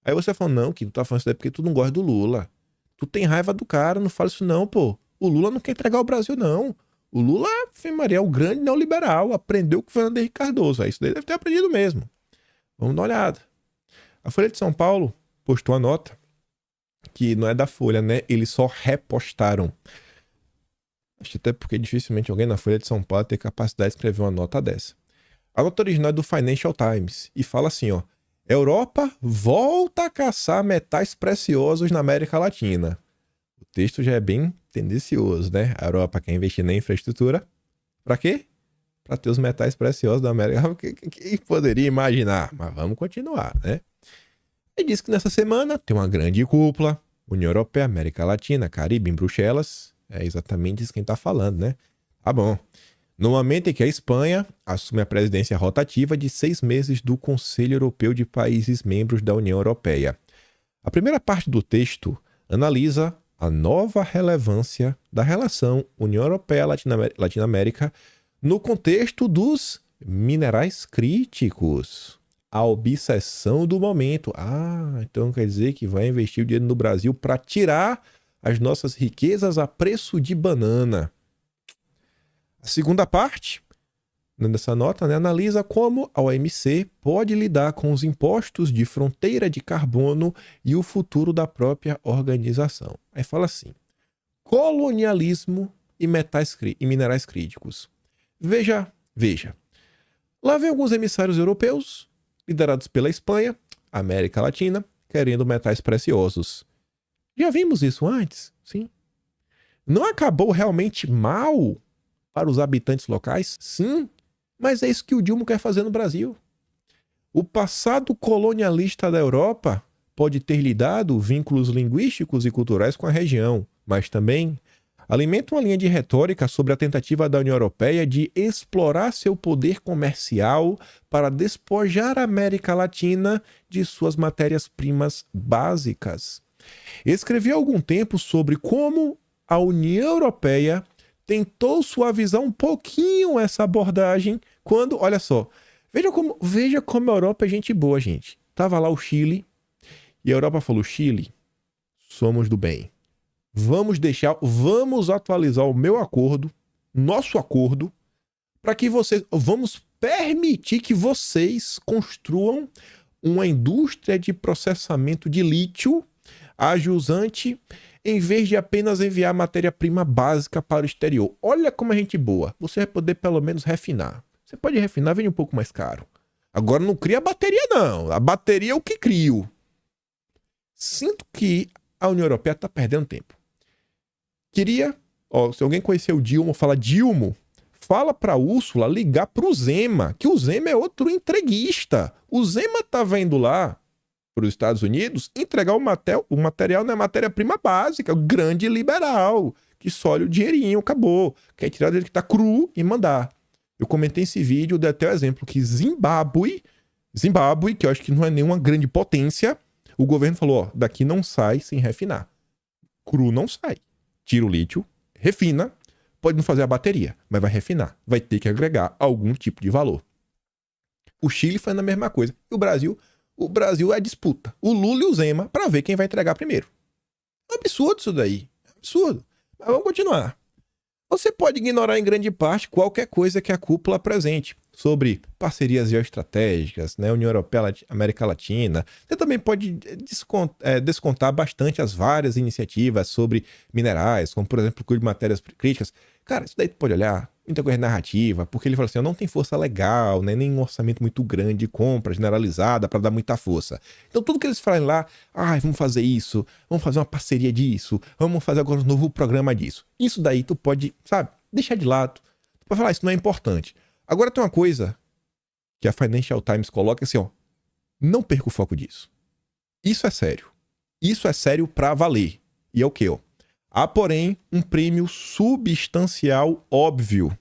Aí você fala, não, que tu tá falando isso daí porque tu não gosta do Lula. Tu tem raiva do cara, não fala isso não, pô. O Lula não quer entregar o Brasil, não. O Lula, Maria, é o grande neoliberal, aprendeu com o Fernando Henrique Cardoso. Isso daí deve ter aprendido mesmo. Vamos dar uma olhada. A Folha de São Paulo postou a nota, que não é da Folha, né? Eles só repostaram. Acho que até porque dificilmente alguém na Folha de São Paulo tem capacidade de escrever uma nota dessa. A nota original é do Financial Times e fala assim, ó. Europa volta a caçar metais preciosos na América Latina. O texto já é bem tendencioso, né? A Europa quer investir na infraestrutura. Para quê? Para ter os metais preciosos da América. Quem poderia imaginar? Mas vamos continuar, né? Ele diz que nessa semana tem uma grande cúpula. União Europeia, América Latina, Caribe, em Bruxelas. É exatamente isso que a gente tá falando, né? Tá bom. No momento em que a Espanha assume a presidência rotativa de 6 meses do Conselho Europeu de Países Membros da União Europeia. A primeira parte do texto analisa a nova relevância da relação União Europeia-Latino América no contexto dos minerais críticos. A obsessão do momento. Então quer dizer que vai investir o dinheiro no Brasil para tirar as nossas riquezas a preço de banana. A segunda parte dessa nota, né, analisa como a OMC pode lidar com os impostos de fronteira de carbono e o futuro da própria organização. Aí fala assim, colonialismo e minerais críticos. Veja. Lá vem alguns emissários europeus, liderados pela Espanha, América Latina, querendo metais preciosos. Já vimos isso antes? Sim. Não acabou realmente mal para os habitantes locais? Sim, mas é isso que o Dilma quer fazer no Brasil. O passado colonialista da Europa pode ter lhe dado vínculos linguísticos e culturais com a região, mas também alimenta uma linha de retórica sobre a tentativa da União Europeia de explorar seu poder comercial para despojar a América Latina de suas matérias-primas básicas. Escrevi há algum tempo sobre como a União Europeia tentou suavizar um pouquinho essa abordagem quando, olha só, veja como a Europa é gente boa, gente. Tava lá o Chile e a Europa falou, Chile, somos do bem. Vamos atualizar o meu acordo, nosso acordo, para que vamos permitir que vocês construam uma indústria de processamento de lítio a jusante, em vez de apenas enviar matéria-prima básica para o exterior. Olha como a gente boa. Você vai poder pelo menos refinar. Você pode refinar, vem um pouco mais caro. Agora não cria a bateria, não. A bateria é o que crio. Sinto que a União Europeia está perdendo tempo. Queria, se alguém conhecer o Dilma, fala Dilma, fala para Úrsula ligar para o Zema, que o Zema é outro entreguista. O Zema estava indo lá para os Estados Unidos entregar o material na matéria-prima básica, o grande liberal, que só olha o dinheirinho, acabou. Quer tirar dele que está cru e mandar. Eu comentei esse vídeo, dei até o exemplo que Zimbábue, que eu acho que não é nenhuma grande potência, o governo falou, daqui não sai sem refinar. Cru não sai. Tira o lítio, refina, pode não fazer a bateria, mas vai refinar. Vai ter que agregar algum tipo de valor. O Chile faz a mesma coisa. E o Brasil é disputa. O Lula e o Zema para ver quem vai entregar primeiro. É um absurdo isso daí. É um absurdo. Mas vamos continuar. Você pode ignorar em grande parte qualquer coisa que a cúpula apresente sobre parcerias geoestratégicas, né, União Europeia, América Latina. Você também pode descontar bastante as várias iniciativas sobre minerais, como, por exemplo, o custo de matérias críticas. Cara, isso daí tu pode olhar, muita coisa narrativa, porque ele fala assim, não tem força legal, né, nem um orçamento muito grande de compra generalizada para dar muita força. Então tudo que eles falam lá, vamos fazer isso, vamos fazer uma parceria disso, vamos fazer agora um novo programa disso. Isso daí tu pode, sabe, deixar de lado. Tu pode falar, isso não é importante. Agora tem uma coisa que a Financial Times coloca assim, não perca o foco disso. Isso é sério. Isso é sério pra valer. E é o quê, Há, porém, um prêmio substancial óbvio,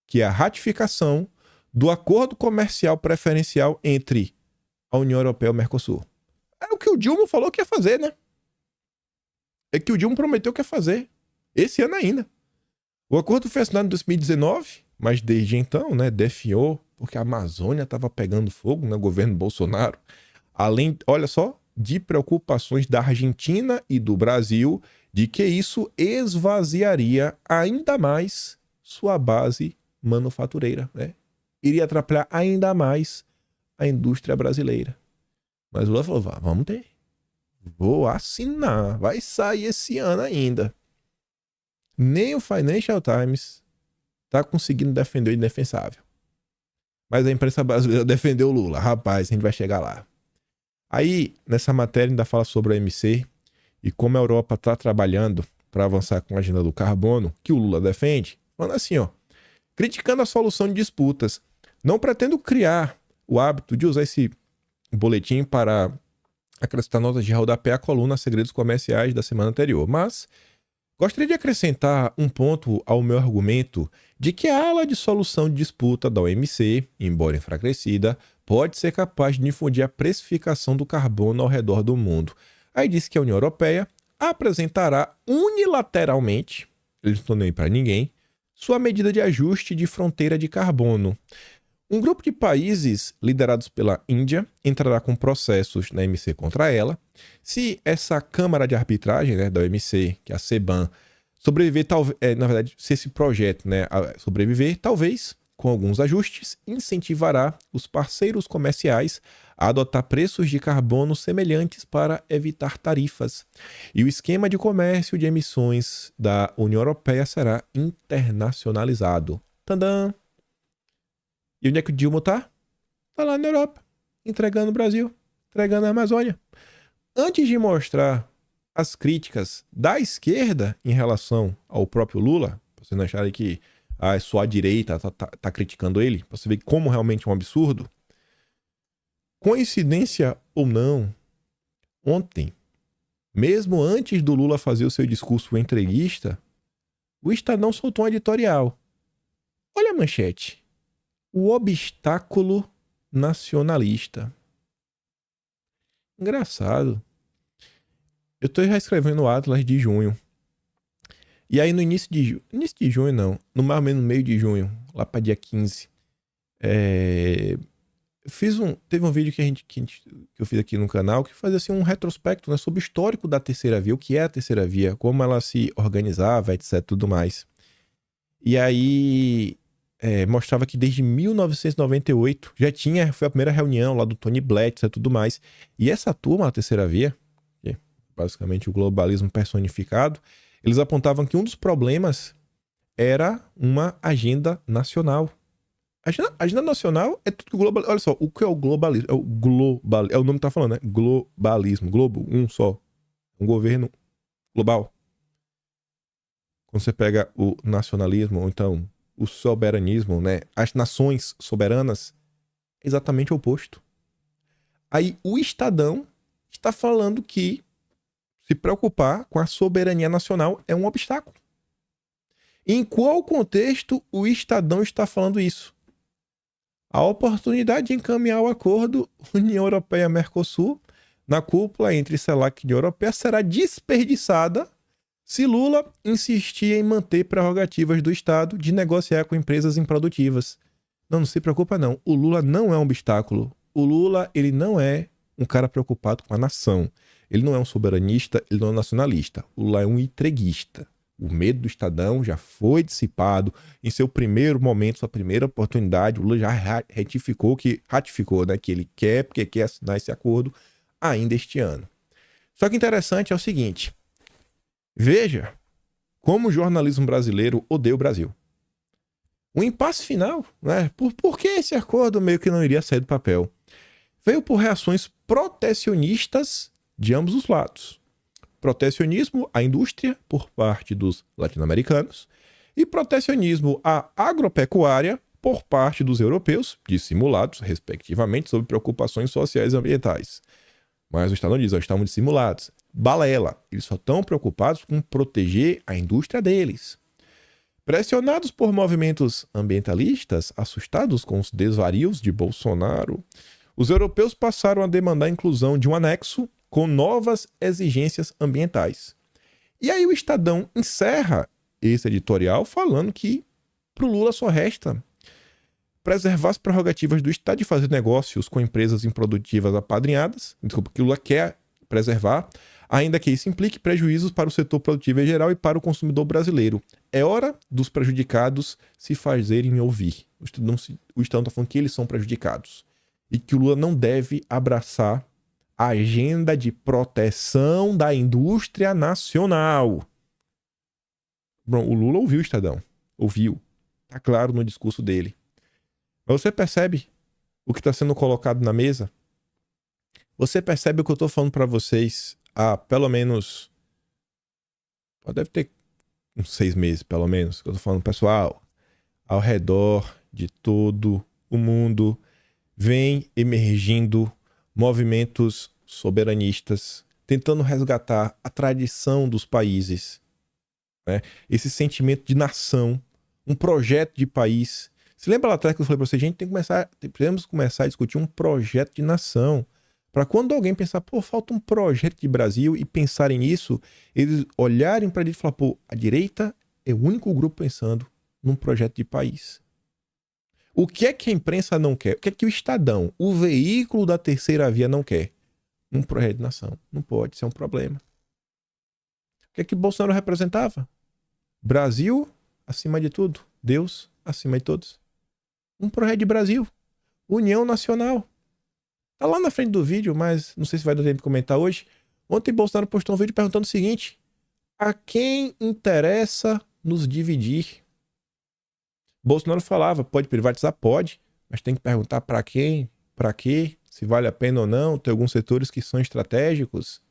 que é a ratificação do acordo comercial preferencial entre a União Europeia e o Mercosul. É o que o Dilma falou que ia fazer, né? É que o Dilma prometeu que ia fazer. Esse ano ainda. O acordo foi assinado em 2019, mas desde então, né, definhou, porque a Amazônia estava pegando fogo no governo Bolsonaro. Além, olha só, de preocupações da Argentina e do Brasil, de que isso esvaziaria ainda mais sua base manufatureira, né? Iria atrapalhar ainda mais a indústria brasileira. Mas o Lula falou, vamos ter. Vou assinar, vai sair esse ano ainda. Nem o Financial Times tá conseguindo defender o indefensável. Mas a imprensa brasileira defendeu o Lula. Rapaz, a gente vai chegar lá. Aí, nessa matéria ainda fala sobre a OMC e como a Europa está trabalhando para avançar com a agenda do carbono, que o Lula defende, falando assim, criticando a solução de disputas. Não pretendo criar o hábito de usar esse boletim para acrescentar notas de rodapé à coluna Segredos Comerciais da semana anterior, mas gostaria de acrescentar um ponto ao meu argumento de que a ala de solução de disputa da OMC, embora enfraquecida, pode ser capaz de difundir a precificação do carbono ao redor do mundo. Aí diz que a União Europeia apresentará unilateralmente, eles não estão nem aí para ninguém, sua medida de ajuste de fronteira de carbono. Um grupo de países liderados pela Índia entrará com processos na OMC contra ela. Se essa Câmara de Arbitragem, né, da OMC, que é a CBAM, sobreviver, na verdade, se esse projeto, né, sobreviver, talvez, com alguns ajustes, incentivará os parceiros comerciais a adotar preços de carbono semelhantes para evitar tarifas. E o esquema de comércio de emissões da União Europeia será internacionalizado. Tadã! E onde é que o Dilma tá? Tá lá na Europa, entregando o Brasil, entregando a Amazônia. Antes de mostrar as críticas da esquerda em relação ao próprio Lula, pra vocês não acharem que só a direita tá criticando ele, pra você ver como realmente é um absurdo. Coincidência ou não, ontem, mesmo antes do Lula fazer o seu discurso entreguista, o Estadão soltou um editorial. Olha a manchete. O obstáculo nacionalista. Engraçado. Eu tô já escrevendo o Atlas de junho. E aí no início de junho não, no mais ou menos no meio de junho, lá para dia 15, teve um vídeo que eu fiz aqui no canal que fazia assim um retrospecto, né, sobre o histórico da terceira via, o que é a terceira via, como ela se organizava, etc, tudo mais. E aí mostrava que desde 1998 foi a primeira reunião lá do Tony Blatt e tudo mais. E essa turma, a terceira via, que é basicamente o globalismo personificado, eles apontavam que um dos problemas era uma agenda nacional. A agenda nacional é tudo global. Olha só, o que é o globalismo? É o global. É o nome que tá falando, né? Globalismo. Globo, um só. Um governo global. Quando você pega o nacionalismo, ou então o soberanismo, né? As nações soberanas, é exatamente o oposto. Aí o Estadão está falando que se preocupar com a soberania nacional é um obstáculo. Em qual contexto o Estadão está falando isso? A oportunidade de encaminhar o acordo União Europeia-Mercosul na cúpula entre CELAC e União Europeia será desperdiçada se Lula insistir em manter prerrogativas do Estado de negociar com empresas improdutivas. Não se preocupa não, o Lula não é um obstáculo. O Lula, ele não é um cara preocupado com a nação. Ele não é um soberanista, ele não é um nacionalista. O Lula é um entreguista. O medo do Estadão já foi dissipado. Em seu primeiro momento, sua primeira oportunidade, o Lula já ratificou, né, que ele quer, porque quer assinar esse acordo ainda este ano. Só que interessante é o seguinte, veja como o jornalismo brasileiro odeia o Brasil. O impasse final, né? Por que esse acordo meio que não iria sair do papel? Veio por reações protecionistas de ambos os lados. Protecionismo à indústria por parte dos latino-americanos e protecionismo à agropecuária por parte dos europeus, dissimulados, respectivamente, sobre preocupações sociais e ambientais. Mas o Estadão diz, estavam dissimulados. Balela, eles só estão preocupados com proteger a indústria deles. Pressionados por movimentos ambientalistas, assustados com os desvarios de Bolsonaro, os europeus passaram a demandar a inclusão de um anexo com novas exigências ambientais. E aí o Estadão encerra esse editorial falando que para o Lula só resta preservar as prerrogativas do Estado de fazer negócios com empresas improdutivas apadrinhadas, desculpa, que o Lula quer preservar, ainda que isso implique prejuízos para o setor produtivo em geral e para o consumidor brasileiro. É hora dos prejudicados se fazerem ouvir. O Estadão está falando que eles são prejudicados e que o Lula não deve abraçar a agenda de proteção da indústria nacional. Bom, o Lula ouviu o Estadão. Ouviu. Tá claro no discurso dele. Mas você percebe o que está sendo colocado na mesa? Você percebe o que eu estou falando para vocês há pelo menos... Deve ter uns 6 meses, pelo menos, que eu estou falando, pessoal, ao redor de todo o mundo vem emergindo movimentos soberanistas, tentando resgatar a tradição dos países, né? Esse sentimento de nação, um projeto de país. Se lembra lá atrás que eu falei para você, gente, precisamos começar a discutir um projeto de nação. Para quando alguém pensar, pô, falta um projeto de Brasil e pensarem nisso, eles olharem para ele e falar, pô, a direita é o único grupo pensando num projeto de país. O que é que a imprensa não quer? O que é que o Estadão, o veículo da terceira via, não quer? Um projeto de nação. Não pode ser um problema. O que é que Bolsonaro representava? Brasil acima de tudo. Deus acima de todos. Um projeto de Brasil. União Nacional. Tá lá na frente do vídeo, mas não sei se vai dar tempo de comentar hoje. Ontem Bolsonaro postou um vídeo perguntando o seguinte: a quem interessa nos dividir? Bolsonaro falava, pode privatizar? Pode, mas tem que perguntar para quem, para quê, se vale a pena ou não. Tem alguns setores que são estratégicos.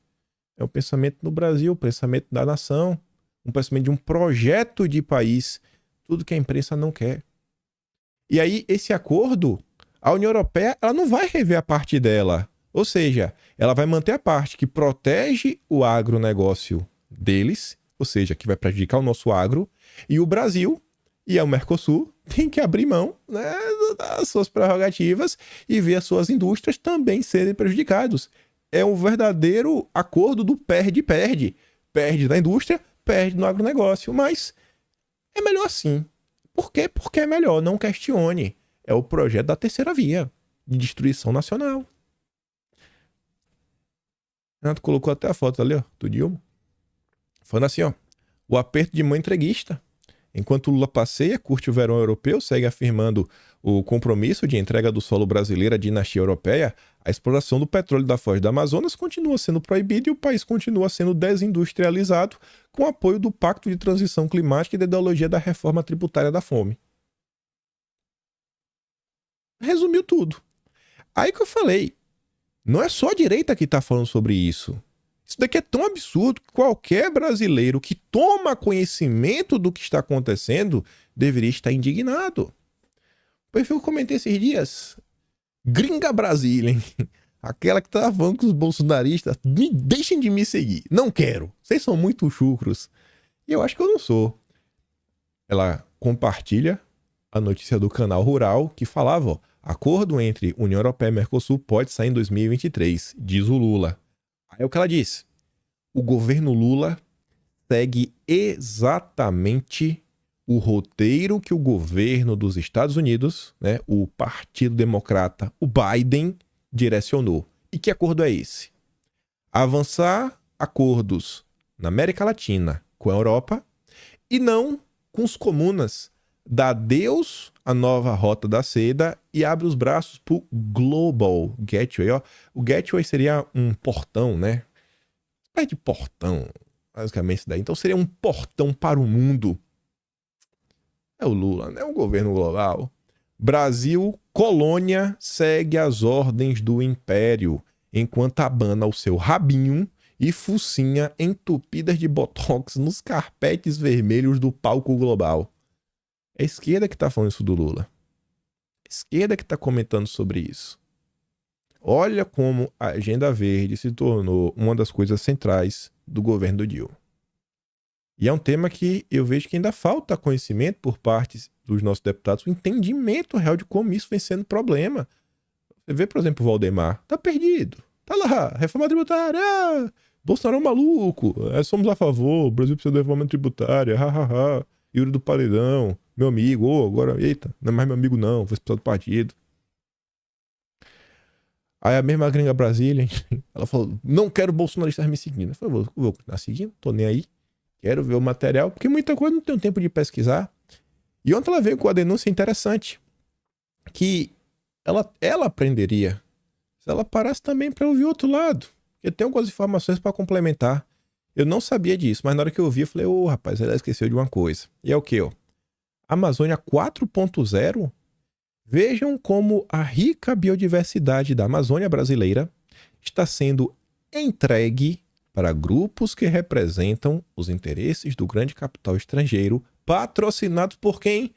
É o pensamento no Brasil, o pensamento da nação, um pensamento de um projeto de país, tudo que a imprensa não quer. E aí, esse acordo, a União Europeia, ela não vai rever a parte dela. Ou seja, ela vai manter a parte que protege o agronegócio deles, ou seja, que vai prejudicar o nosso agro, e o Brasil e o Mercosul tem que abrir mão, né, das suas prerrogativas e ver as suas indústrias também serem prejudicadas. É um verdadeiro acordo do perde-perde. Perde na indústria, perde no agronegócio. Mas é melhor assim. Por quê? Porque é melhor, não questione. É o projeto da terceira via, de destruição nacional. Renato colocou até a foto ali, ó, do Dilma. Falando assim, ó, o aperto de mão entreguista. Enquanto Lula passeia, curte o verão europeu, segue afirmando o compromisso de entrega do solo brasileiro à dinastia europeia, a exploração do petróleo da foz do Amazonas continua sendo proibida e o país continua sendo desindustrializado com apoio do Pacto de Transição Climática e da ideologia da reforma tributária da fome. Resumiu tudo. Aí que eu falei, não é só a direita que tá falando sobre isso. Isso daqui é tão absurdo que qualquer brasileiro que toma conhecimento do que está acontecendo deveria estar indignado. O perfil que eu comentei esses dias, Gringa Brasília, hein? Aquela que tá falando com os bolsonaristas, deixem de me seguir. Não quero. Vocês são muito chucros. E eu acho que eu não sou. Ela compartilha a notícia do Canal Rural que falava, ó, acordo entre União Europeia e Mercosul pode sair em 2023, diz o Lula. Aí é o que ela disse. O governo Lula segue exatamente o roteiro que o governo dos Estados Unidos, né, o Partido Democrata, o Biden, direcionou. E que acordo é esse? Avançar acordos na América Latina com a Europa e não com os comunas. Dá adeus à nova rota da seda e abre os braços para o Global Gateway. Ó. O Gateway seria um portão, né? De portão, basicamente isso daí. Então seria um portão para o mundo. É o Lula, não é um governo global. Brasil, colônia, segue as ordens do império, enquanto abana o seu rabinho e focinha entupidas de botox nos carpetes vermelhos do palco global. É a esquerda que tá falando isso do Lula. A esquerda que tá comentando sobre isso. Olha como a agenda verde se tornou uma das coisas centrais do governo do Dilma. E é um tema que eu vejo que ainda falta conhecimento por parte dos nossos deputados, o entendimento real de como isso vem sendo problema. Você vê, por exemplo, o Valdemar, tá perdido. Tá lá, reforma tributária, Bolsonaro é um maluco, somos a favor, o Brasil precisa de reforma tributária, hahaha, Yuri do Paredão, meu amigo, agora, eita, não é mais meu amigo não, foi expulsado do partido. Aí a mesma Gringa Brasília, ela falou, não quero bolsonaristas me seguindo. Eu falei, vou continuar seguindo, tô nem aí. Quero ver o material, porque muita coisa não tenho tempo de pesquisar. E ontem ela veio com a denúncia interessante, que ela aprenderia se ela parasse também para ouvir o outro lado. Porque tem algumas informações para complementar. Eu não sabia disso, mas na hora que eu ouvi, eu falei, rapaz, ela esqueceu de uma coisa. E é o quê, ó? Amazônia 4.0. Vejam como a rica biodiversidade da Amazônia brasileira está sendo entregue para grupos que representam os interesses do grande capital estrangeiro, patrocinados por quem?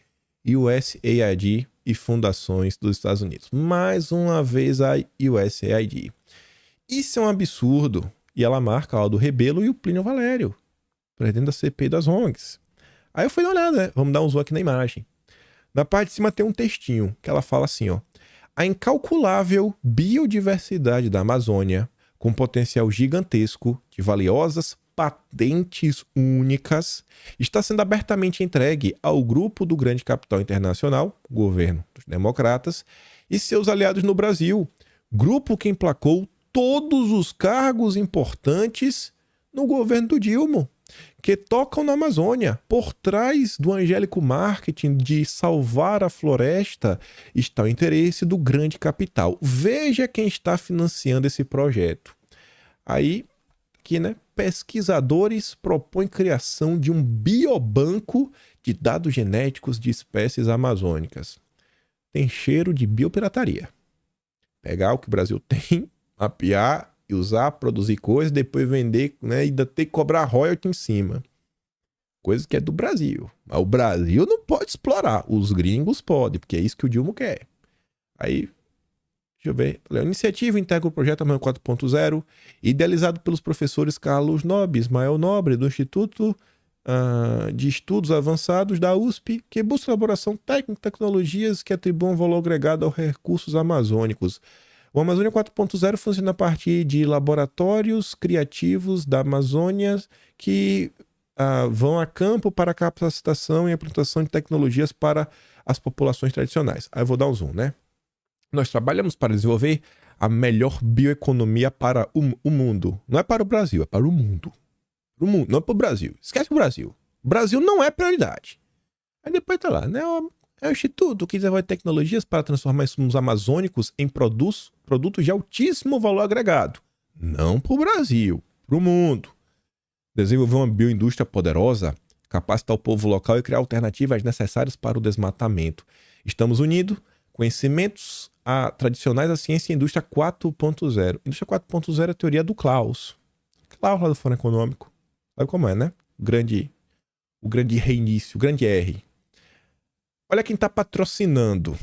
USAID e fundações dos Estados Unidos. Mais uma vez a USAID. Isso é um absurdo. E ela marca o Aldo Rebelo e o Plínio Valério, presidente da CPI das ONGs. Aí eu fui dar uma olhada, né? Vamos dar um zoom aqui na imagem. Na parte de cima tem um textinho que ela fala assim, ó. A incalculável biodiversidade da Amazônia, com potencial gigantesco de valiosas patentes únicas, está sendo abertamente entregue ao grupo do grande capital internacional, o governo dos democratas, e seus aliados no Brasil, grupo que emplacou todos os cargos importantes no governo do Dilma, que tocam na Amazônia. Por trás do angélico marketing de salvar a floresta está o interesse do grande capital. Veja quem está financiando esse projeto. Aí, aqui, né? Pesquisadores propõem criação de um biobanco de dados genéticos de espécies amazônicas. Tem cheiro de biopirataria. Pegar o que o Brasil tem, mapear e usar, produzir coisas, depois vender, né, e ainda ter que cobrar royalty em cima. Coisa que é do Brasil. Mas o Brasil não pode explorar. Os gringos podem, porque é isso que o Dilma quer. Aí, deixa eu ver. A iniciativa integra o projeto Amazônia 4.0, idealizado pelos professores Carlos Nobre, Ismael Nobre, do Instituto de Estudos Avançados da USP, que busca elaboração técnica e tecnologias que atribuam valor agregado aos recursos amazônicos. O Amazônia 4.0 funciona a partir de laboratórios criativos da Amazônia que vão a campo para a capacitação e implantação de tecnologias para as populações tradicionais. Aí eu vou dar um zoom, né? Nós trabalhamos para desenvolver a melhor bioeconomia para o mundo. Não é para o Brasil, é para o mundo. Para o mundo, não é para o Brasil. Esquece o Brasil. O Brasil não é prioridade. Aí depois tá lá, né? É o Instituto que desenvolve tecnologias para transformar insumos amazônicos em produtos de altíssimo valor agregado. Não para o Brasil, para o mundo. Desenvolver uma bioindústria poderosa, capacitar o povo local e criar alternativas necessárias para o desmatamento. Estamos unidos Conhecimentos tradicionais da ciência e indústria 4.0. Indústria 4.0 é a teoria do Klaus. Klaus lá do Fórum Econômico. Sabe como é, né? O grande reinício, o grande R. Olha quem está patrocinando.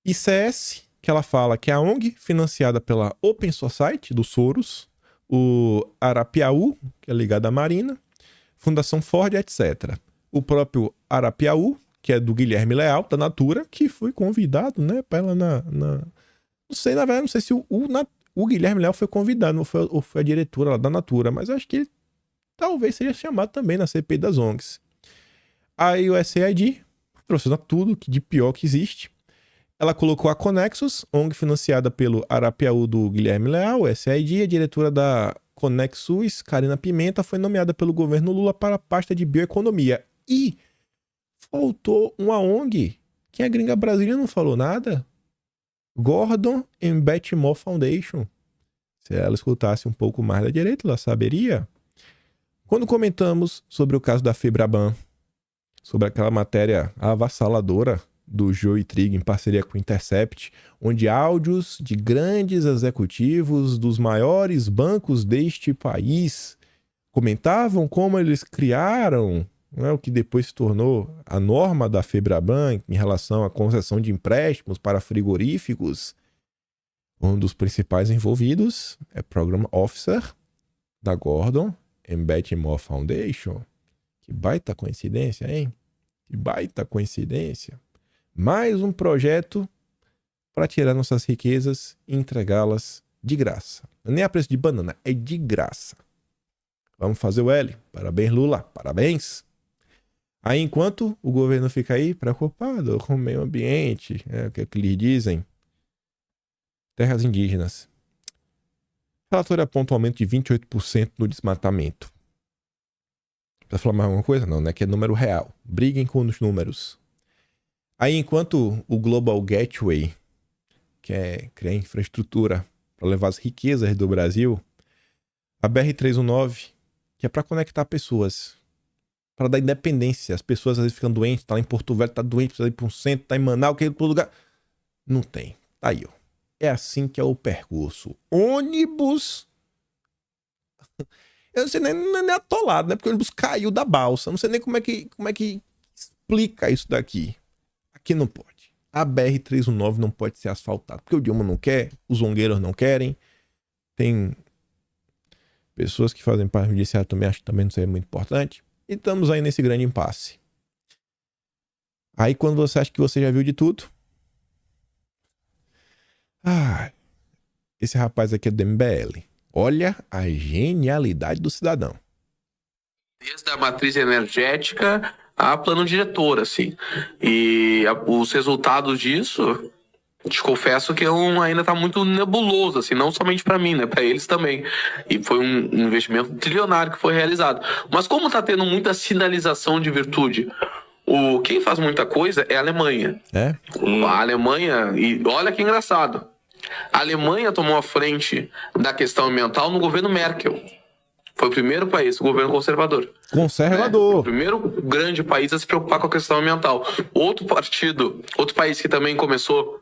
ICS, que ela fala que é a ONG financiada pela Open Society, do Soros, o Arapiaú, que é ligado à Marina, Fundação Ford, etc. O próprio Arapiaú, que é do Guilherme Leal, da Natura, que foi convidado, né, para ela Não sei, na verdade, não sei se o Guilherme Leal foi convidado, ou foi a diretora lá da Natura, mas acho que ele talvez seja chamado também na CPI das ONGs. Aí o SAID patrocina tudo que de pior que existe. Ela colocou a Conexus, ONG financiada pelo Arapiaú do Guilherme Leal, o SAID, a diretora da Conexus, Karina Pimenta, foi nomeada pelo governo Lula para a pasta de bioeconomia. E faltou uma ONG que a Gringa Brasília não falou nada. Gordon and Betty Moore Foundation. Se ela escutasse um pouco mais da direita, ela saberia. Quando comentamos sobre o caso da Febraban, sobre aquela matéria avassaladora do Joe Trigg em parceria com o Intercept, onde áudios de grandes executivos dos maiores bancos deste país comentavam como eles criaram, né, o que depois se tornou a norma da Febraban em relação à concessão de empréstimos para frigoríficos. Um dos principais envolvidos é Program Officer da Gordon and Betty Moore Foundation. Que baita coincidência, hein? Que baita coincidência. Mais um projeto para tirar nossas riquezas e entregá-las de graça. Nem a preço de banana, é de graça. Vamos fazer o L. Parabéns, Lula. Parabéns. Aí, enquanto o governo fica aí preocupado com o meio ambiente, o que é que lhes dizem? Terras indígenas. Relatório aponta um aumento de 28% no desmatamento. Precisa falar mais alguma coisa? Não, né? Que é número real. Briguem com os números. Aí, enquanto o Global Gateway, que é criar infraestrutura para levar as riquezas do Brasil, a BR-319, que é para conectar pessoas, para dar independência. As pessoas às vezes ficam doentes, tá lá em Porto Velho, tá doente, precisa ir para um centro, tá em Manaus, que é em todo lugar. Não tem. Tá aí, ó. É assim que é o percurso. Ônibus. Eu não sei nem atolado, né? Porque o ônibus caiu da balsa. Não sei nem como é que explica isso daqui. Aqui não pode. A BR-319 não pode ser asfaltada. Porque o Dilma não quer, os zongueiros não querem. Tem pessoas que fazem parte do judiciário também, acho que também não seria muito importante. E estamos aí nesse grande impasse. Aí quando você acha que você já viu de tudo... esse rapaz aqui é do MBL. Olha a genialidade do cidadão. Desde a matriz energética a plano diretor, assim. E os resultados disso, te confesso que ainda tá muito nebuloso, assim, não somente para mim, né, para eles também. E foi um investimento trilionário que foi realizado. Mas como tá tendo muita sinalização de virtude, quem faz muita coisa é a Alemanha. É? A Alemanha, e olha que engraçado, a Alemanha tomou a frente da questão ambiental no governo Merkel. Foi o primeiro país, o governo conservador. Conservador. Foi o primeiro grande país a se preocupar com a questão ambiental. Outro país que também começou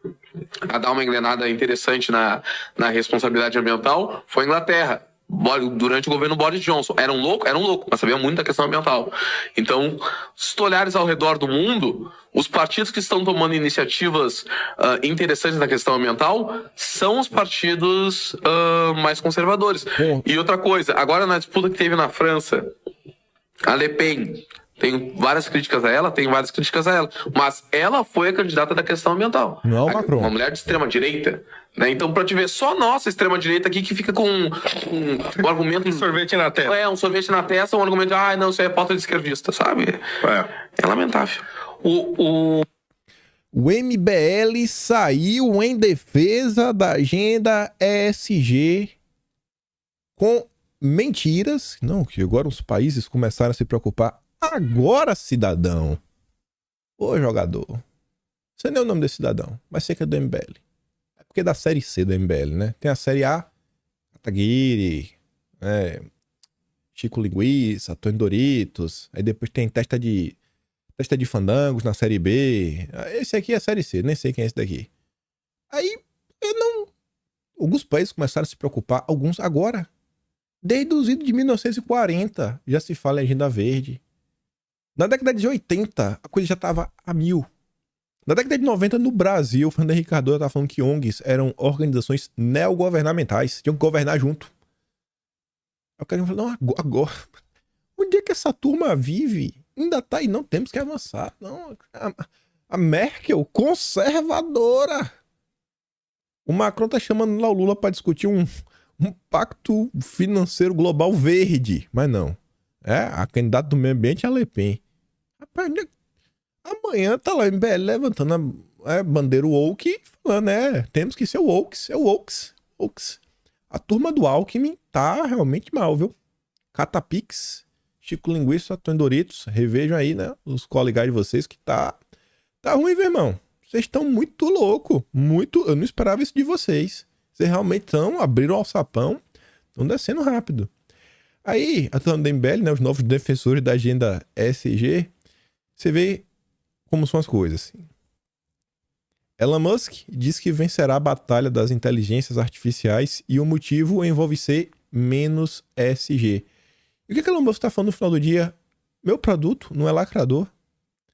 a dar uma engrenada interessante na responsabilidade ambiental foi a Inglaterra. Durante o governo Boris Johnson. Era um louco, mas sabia muito da questão ambiental. Então, se tu olhares ao redor do mundo, os partidos que estão tomando iniciativas interessantes na questão ambiental são os partidos mais conservadores. E outra coisa, agora na disputa que teve na França, a Le Pen, tem várias críticas a ela, mas ela foi a candidata da questão ambiental. Não, Macron. Uma mulher de extrema direita, né? Então, pra te ver, só nossa extrema direita aqui que fica com um argumento... Um sorvete na testa. Um sorvete na testa, um argumento de, não, isso aí é pauta de esquerdista, sabe? É lamentável. O MBL saiu em defesa da agenda ESG com mentiras. Não, que agora os países começaram a se preocupar. Agora, cidadão. Ô, jogador. Você nem é o nome desse cidadão, mas sei que é do MBL. É porque é da série C do MBL, né? Tem a série A, Kataguiri, Chico Linguiça, Tony Doritos. Aí depois tem testa de Testa de Fandangos na Série B. Esse aqui é a Série C, nem sei quem é esse daqui. Aí, alguns países começaram a se preocupar, alguns agora. Desde os idos de 1940 já se fala em agenda verde. Na década de 80, a coisa já estava a 1000. Na década de 90, no Brasil, o Fernando Henrique Cardoso estava falando que ONGs eram organizações neogovernamentais, tinham que governar junto. Aí o cara falou, não, agora. Onde é que essa turma vive? Ainda tá aí, não temos que avançar. Não, a Merkel, conservadora. O Macron tá chamando lá o Lula para discutir um pacto financeiro global verde. Mas não. A candidata do meio ambiente é a Le Pen. Rapaz, amanhã tá lá em BL levantando a bandeira woke, falando, temos que ser wokes, wokes. A turma do Alckmin tá realmente mal, viu? Catapix, Chico Linguiça, Antônio Doritos, revejam aí, né? Os colegas de vocês que tá ruim, meu irmão. Vocês estão muito louco, eu não esperava isso de vocês. Vocês realmente abriram o alçapão, estão descendo rápido. Aí, a turma do MBL, né? Os novos defensores da agenda ESG, você vê como são as coisas. Elon Musk diz que vencerá a batalha das inteligências artificiais e o motivo envolve ser menos ESG. E o que Elon Musk está falando no final do dia? Meu produto não é lacrador.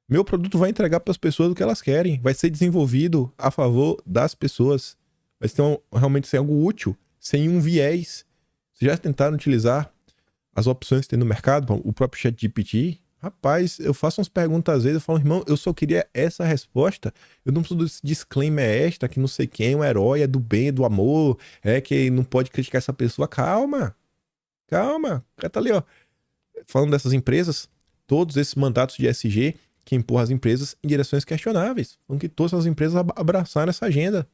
Meu produto vai entregar para as pessoas o que elas querem. Vai ser desenvolvido a favor das pessoas. Vai realmente ser algo útil, sem um viés. Vocês já tentaram utilizar as opções que tem no mercado? O próprio ChatGPT? Rapaz, eu faço umas perguntas às vezes, eu falo, irmão, eu só queria essa resposta. Eu não preciso desse disclaimer extra, que não sei quem é um herói, é do bem, é do amor, que não pode criticar essa pessoa. Calma. O cara tá ali, ó. Falando dessas empresas, todos esses mandatos de ESG que empurram as empresas em direções questionáveis. Falando que todas as empresas abraçaram essa agenda.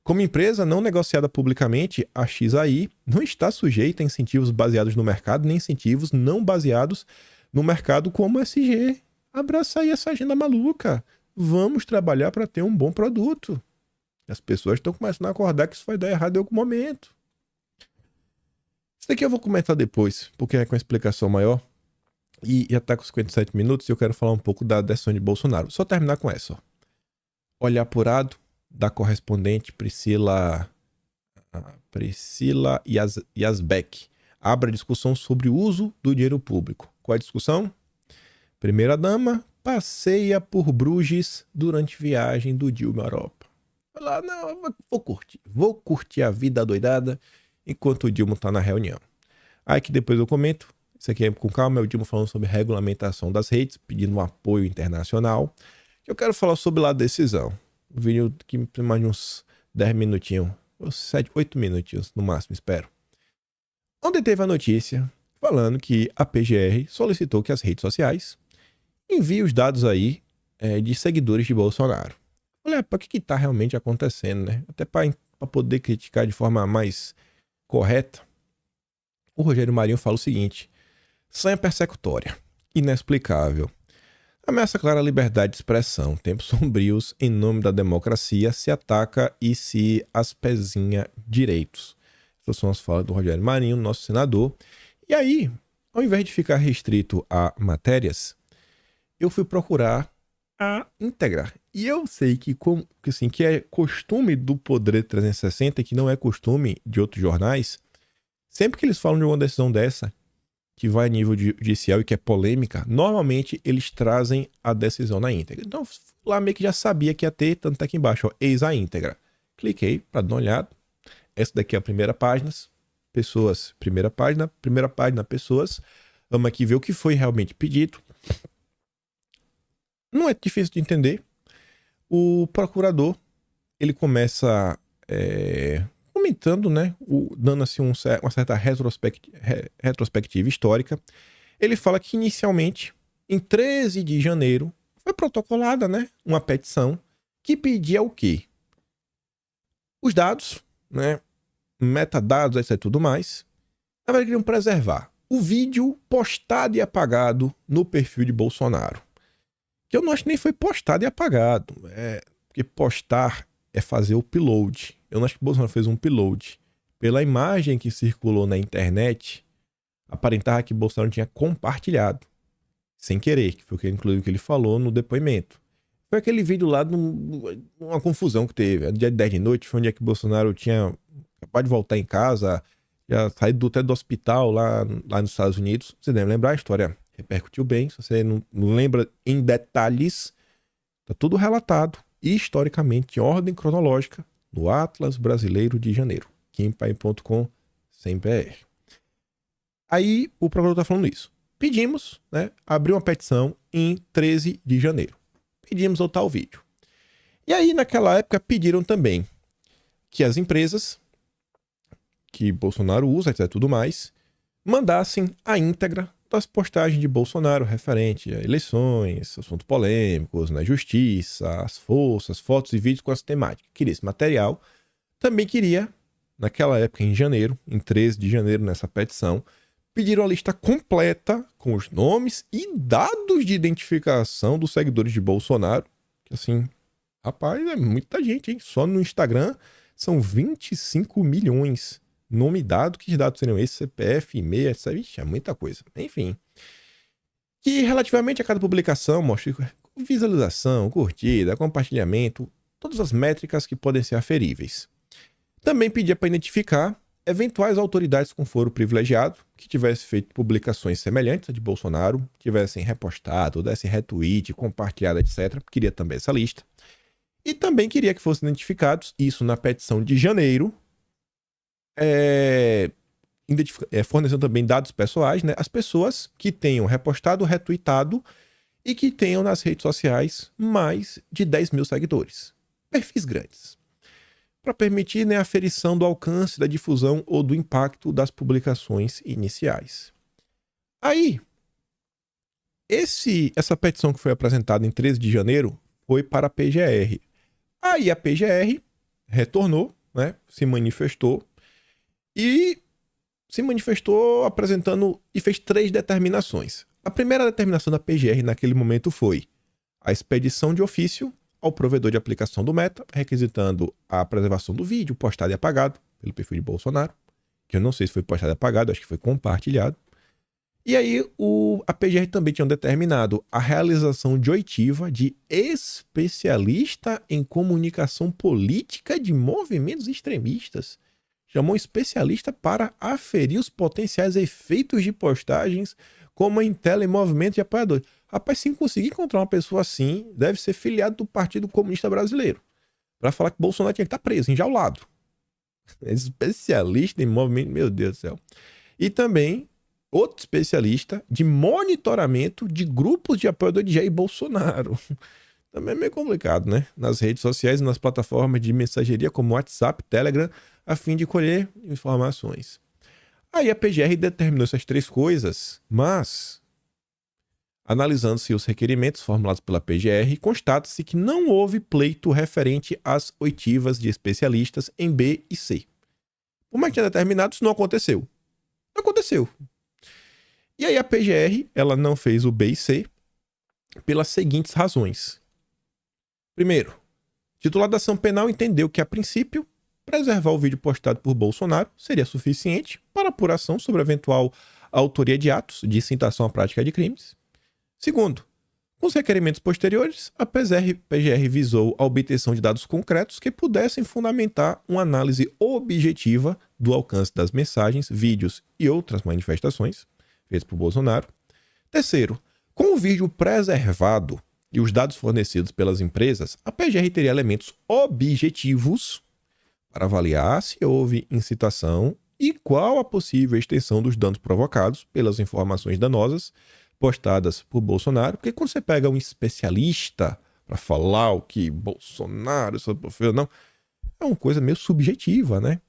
Como empresa não negociada publicamente, a XAI não está sujeita a incentivos baseados no mercado, nem incentivos não baseados no mercado como ESG. Abraça aí essa agenda maluca. Vamos trabalhar para ter um bom produto. As pessoas estão começando a acordar que isso vai dar errado em algum momento. Isso daqui eu vou comentar depois, porque é com explicação maior. E já está com 57 minutos e eu quero falar um pouco da decisão de Bolsonaro. Só terminar com essa. Ó. Olhar apurado da correspondente Priscila Yazbek. Abre a discussão sobre o uso do dinheiro público. Qual é a discussão? Primeira-dama passeia por Bruges durante viagem do Dilma à Europa. Fala, não, vou curtir a vida doidada enquanto o Dilma está na reunião. Aí que depois eu comento, isso aqui é com calma, é o Dilma falando sobre regulamentação das redes, pedindo um apoio internacional. Eu quero falar sobre a decisão. Um vídeo que tem mais de uns 10 minutinhos, 8 minutinhos no máximo, espero. Onde teve a notícia falando que a PGR solicitou que as redes sociais enviem os dados aí de seguidores de Bolsonaro. Olha, para que está realmente acontecendo, né? Até para poder criticar de forma mais correta, o Rogério Marinho fala o seguinte: sanha persecutória, inexplicável. Ameaça clara a liberdade de expressão, tempos sombrios em nome da democracia, se ataca e se aspezinha direitos. Essas são as falas do Rogério Marinho, nosso senador. E aí, ao invés de ficar restrito a matérias, eu fui procurar a íntegra. E eu sei que é costume do Poder 360, que não é costume de outros jornais, sempre que eles falam de uma decisão dessa, que vai a nível judicial e que é polêmica, normalmente eles trazem a decisão na íntegra. Então, lá meio que já sabia que ia ter, tanto tá aqui embaixo, ó, eis a íntegra. Cliquei para dar uma olhada. Essa daqui é a primeira página, pessoas, primeira página, pessoas. Vamos aqui ver o que foi realmente pedido. Não é difícil de entender. O procurador, ele começa comentando, né, dando assim uma certa retrospectiva histórica. Ele fala que inicialmente, em 13 de janeiro, foi protocolada, né, uma petição que pedia o quê? Os dados, né, metadados, etc, tudo mais. Na verdade, queriam preservar o vídeo postado e apagado no perfil de Bolsonaro. Que eu não acho que nem foi postado e apagado. Porque postar é fazer o upload. Eu não acho que o Bolsonaro fez um upload. Pela imagem que circulou na internet, aparentava que Bolsonaro tinha compartilhado. sem querer, que foi inclusive o que ele falou no depoimento. Foi aquele vídeo lá de uma confusão que teve. Dia 10 de noite, foi um dia que Bolsonaro tinha acabado de voltar em casa, já saído até do hospital lá nos Estados Unidos. Você deve lembrar, a história repercutiu bem. Se você não lembra em detalhes, tá tudo relatado historicamente, em ordem cronológica, no Atlas Brasileiro de Janeiro, kimpai.com, sem PR. Aí o procurador tá falando isso. Pedimos, né, abrir uma petição em 13 de janeiro. Pedimos soltar o vídeo. E aí, naquela época, pediram também que as empresas que Bolsonaro usa, etc, tudo mais, mandassem a íntegra das postagens de Bolsonaro referente a eleições, assuntos polêmicos, na justiça, as forças, fotos e vídeos com essa temática. Queria esse material. Também queria, naquela época, em janeiro, em 13 de janeiro, nessa petição, pediram a lista completa com os nomes e dados de identificação dos seguidores de Bolsonaro. Que assim, rapaz, é muita gente, hein? Só no Instagram são 25 milhões. Nome e dado, que dados seriam esses? CPF, e-mail, etc. Ixi, é muita coisa. Enfim. Que relativamente a cada publicação mostre visualização, curtida, compartilhamento, todas as métricas que podem ser aferíveis. Também pedia para identificar eventuais autoridades com foro privilegiado que tivessem feito publicações semelhantes a de Bolsonaro, tivessem repostado, dessem retweet, compartilhado, etc. Queria também essa lista. E também queria que fossem identificados, isso na petição de janeiro, fornecendo também dados pessoais, né? As pessoas que tenham repostado, retweetado e que tenham nas redes sociais mais de 10 mil seguidores. Perfis grandes. Para permitir, né, a aferição do alcance, da difusão ou do impacto das publicações iniciais. Aí, essa petição que foi apresentada em 13 de janeiro foi para a PGR. Aí a PGR retornou, né, se manifestou apresentando e fez 3 determinações. A primeira determinação da PGR naquele momento foi a expedição de ofício ao provedor de aplicação do Meta, requisitando a preservação do vídeo postado e apagado pelo perfil de Bolsonaro, que eu não sei se foi postado e apagado, acho que foi compartilhado. E aí a PGR também tinha determinado a realização de oitiva de especialista em comunicação política de movimentos extremistas. Chamou um especialista para aferir os potenciais efeitos de postagens como em telemovimento de apoiadores. Rapaz, se conseguir encontrar uma pessoa assim, deve ser filiado do Partido Comunista Brasileiro. Para falar que Bolsonaro tinha que estar preso, enjaulado. Especialista em movimento, meu Deus do céu. E também outro especialista de monitoramento de grupos de apoiadores de Jair Bolsonaro. Também é meio complicado, né? Nas redes sociais e nas plataformas de mensageria como WhatsApp, Telegram, a fim de colher informações. Aí a PGR determinou essas 3 coisas, mas, analisando-se os requerimentos formulados pela PGR, constata-se que não houve pleito referente às oitivas de especialistas em B e C. Por mais que tenha determinado, isso não aconteceu. Não aconteceu. E aí a PGR, ela não fez o B e C pelas seguintes razões. Primeiro, o titular da ação penal entendeu que, a princípio, preservar o vídeo postado por Bolsonaro seria suficiente para apuração sobre a eventual autoria de atos de incitação à prática de crimes. Segundo, com os requerimentos posteriores, a PGR visou a obtenção de dados concretos que pudessem fundamentar uma análise objetiva do alcance das mensagens, vídeos e outras manifestações feitas por Bolsonaro. Terceiro, com o vídeo preservado e os dados fornecidos pelas empresas, a PGR teria elementos objetivos para avaliar se houve incitação e qual a possível extensão dos danos provocados pelas informações danosas postadas por Bolsonaro. Porque quando você pega um especialista para falar o que Bolsonaro sofreu, não, é uma coisa meio subjetiva, né?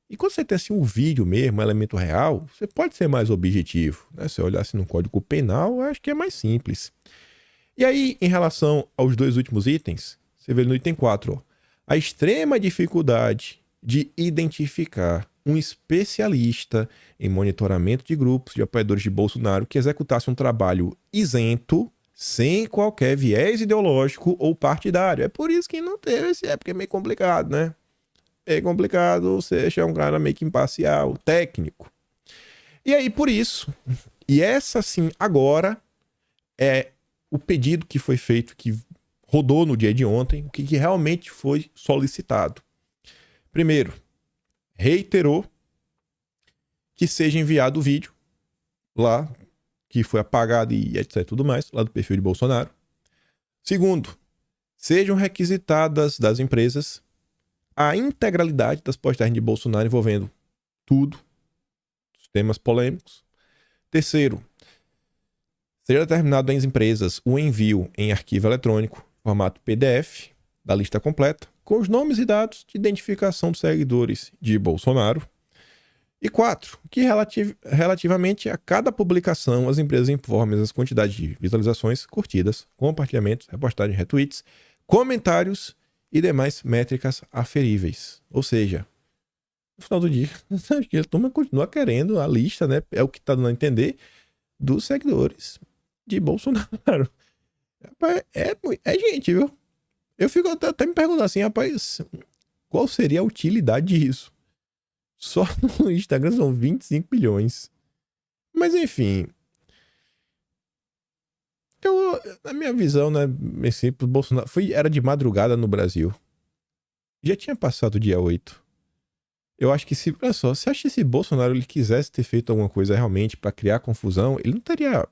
E quando você tem assim um vídeo mesmo, um elemento real, você pode ser mais objetivo, né? Se você olhar assim no Código Penal, eu acho que é mais simples. E aí, em relação aos 2 últimos itens, você vê no item 4, ó, a extrema dificuldade de identificar um especialista em monitoramento de grupos de apoiadores de Bolsonaro que executasse um trabalho isento, sem qualquer viés ideológico ou partidário. É por isso que não teve esse, porque é meio complicado, né? É complicado você achar um cara meio que imparcial, técnico. E aí, por isso, e essa sim, agora, é o pedido que foi feito, que rodou no dia de ontem, o que realmente foi solicitado. Primeiro, reiterou que seja enviado o vídeo lá, que foi apagado e etc, tudo mais, lá do perfil de Bolsonaro. Segundo, sejam requisitadas das empresas a integralidade das postagens de Bolsonaro envolvendo tudo, os temas polêmicos. Terceiro, seja determinado às empresas o envio em arquivo eletrônico, formato PDF, da lista completa, com os nomes e dados de identificação dos seguidores de Bolsonaro. E 4, que relativamente a cada publicação, as empresas informem as quantidades de visualizações, curtidas, compartilhamentos, repostagens, retweets, comentários e demais métricas aferíveis. Ou seja, no final do dia, acho que ele continua querendo a lista, né? É o que está dando a entender, dos seguidores de Bolsonaro. Rapaz, é gente, viu? Eu fico até me perguntando assim, rapaz, qual seria a utilidade disso? Só no Instagram são 25 milhões. Mas enfim. Na minha visão, né? O Bolsonaro era de madrugada no Brasil. Já tinha passado o dia 8. Eu acho que olha só, se acha que se Bolsonaro ele quisesse ter feito alguma coisa realmente para criar confusão, ele não teria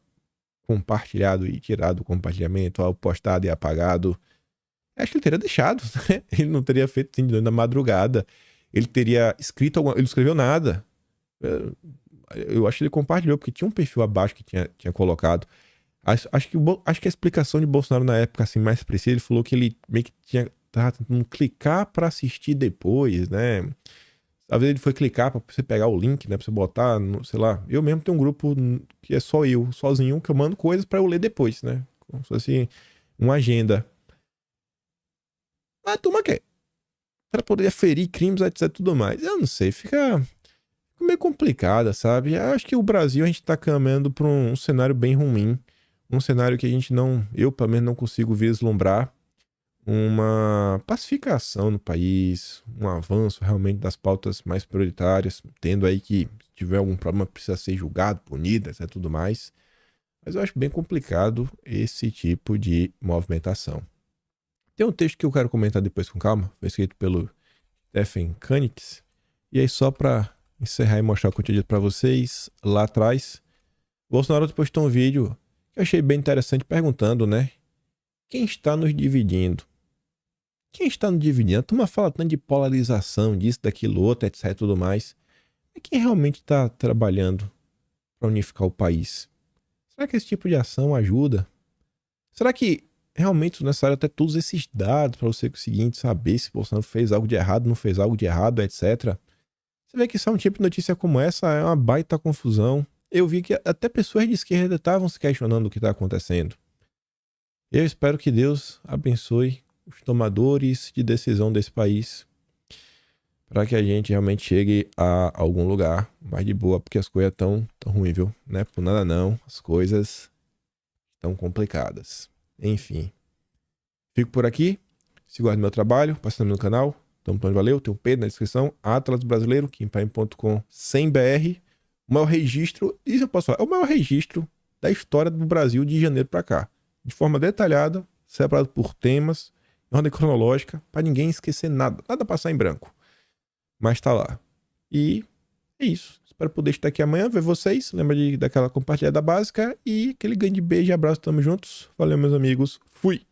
compartilhado e tirado o compartilhamento, ou postado e apagado. Acho que ele teria deixado, né? Ele não teria feito assim, na madrugada. Ele teria escrito alguma... Ele não escreveu nada. Eu acho que ele compartilhou, porque tinha um perfil abaixo que tinha colocado. Acho que a explicação de Bolsonaro na época, assim, mais precisa, ele falou que ele meio que tava tentando clicar para assistir depois, né? Às vezes ele foi clicar para você pegar o link, né? Pra você botar, sei lá. Eu mesmo tenho um grupo que é só eu, sozinho, que eu mando coisas para eu ler depois, né? Como se fosse uma agenda. Mas a turma quer. Para poder aferir crimes, etc, tudo mais. Eu não sei, fica meio complicada, sabe? Eu acho que o Brasil, a gente tá caminhando para um cenário bem ruim. Um cenário que a gente eu pelo menos não consigo vislumbrar uma pacificação no país, um avanço realmente das pautas mais prioritárias, tendo aí que se tiver algum problema precisa ser julgado, punido, etc, tudo mais. Mas eu acho bem complicado esse tipo de movimentação. Tem um texto que eu quero comentar depois com calma, foi escrito pelo Stephen Kanix. E aí, só para encerrar e mostrar o que eu tinha dito para vocês, lá atrás, Bolsonaro postou um vídeo que eu achei bem interessante, perguntando, né? Quem está nos dividindo? Quem está nos dividindo? A turma fala tanto de polarização, disso, daquilo, outro, etc, tudo mais. Mas quem realmente está trabalhando para unificar o país? Será que esse tipo de ação ajuda? Será que realmente necessário ter todos esses dados para você conseguir saber se Bolsonaro fez algo de errado, não fez algo de errado, etc. Você vê que só um tipo de notícia como essa é uma baita confusão. Eu vi que até pessoas de esquerda estavam se questionando o que está acontecendo. Eu espero que Deus abençoe os tomadores de decisão desse país para que a gente realmente chegue a algum lugar mais de boa, porque as coisas estão tão ruins, viu? Não é por nada não, as coisas estão complicadas. Enfim, fico por aqui. Se gosta do meu trabalho, passa no meu canal. Tamo falando, valeu. Tem o Pedro na descrição. Atlas Brasileiro, kimpaim.com, sem BR. O maior registro, isso eu posso falar, é o maior registro da história do Brasil de janeiro para cá. De forma detalhada, separado por temas, em ordem cronológica, para ninguém esquecer nada. Nada passar em branco. Mas tá lá. E é isso. Espero poder estar aqui amanhã, ver vocês. Lembra daquela compartilhada básica e aquele grande beijo e abraço. Tamo juntos. Valeu, meus amigos. Fui!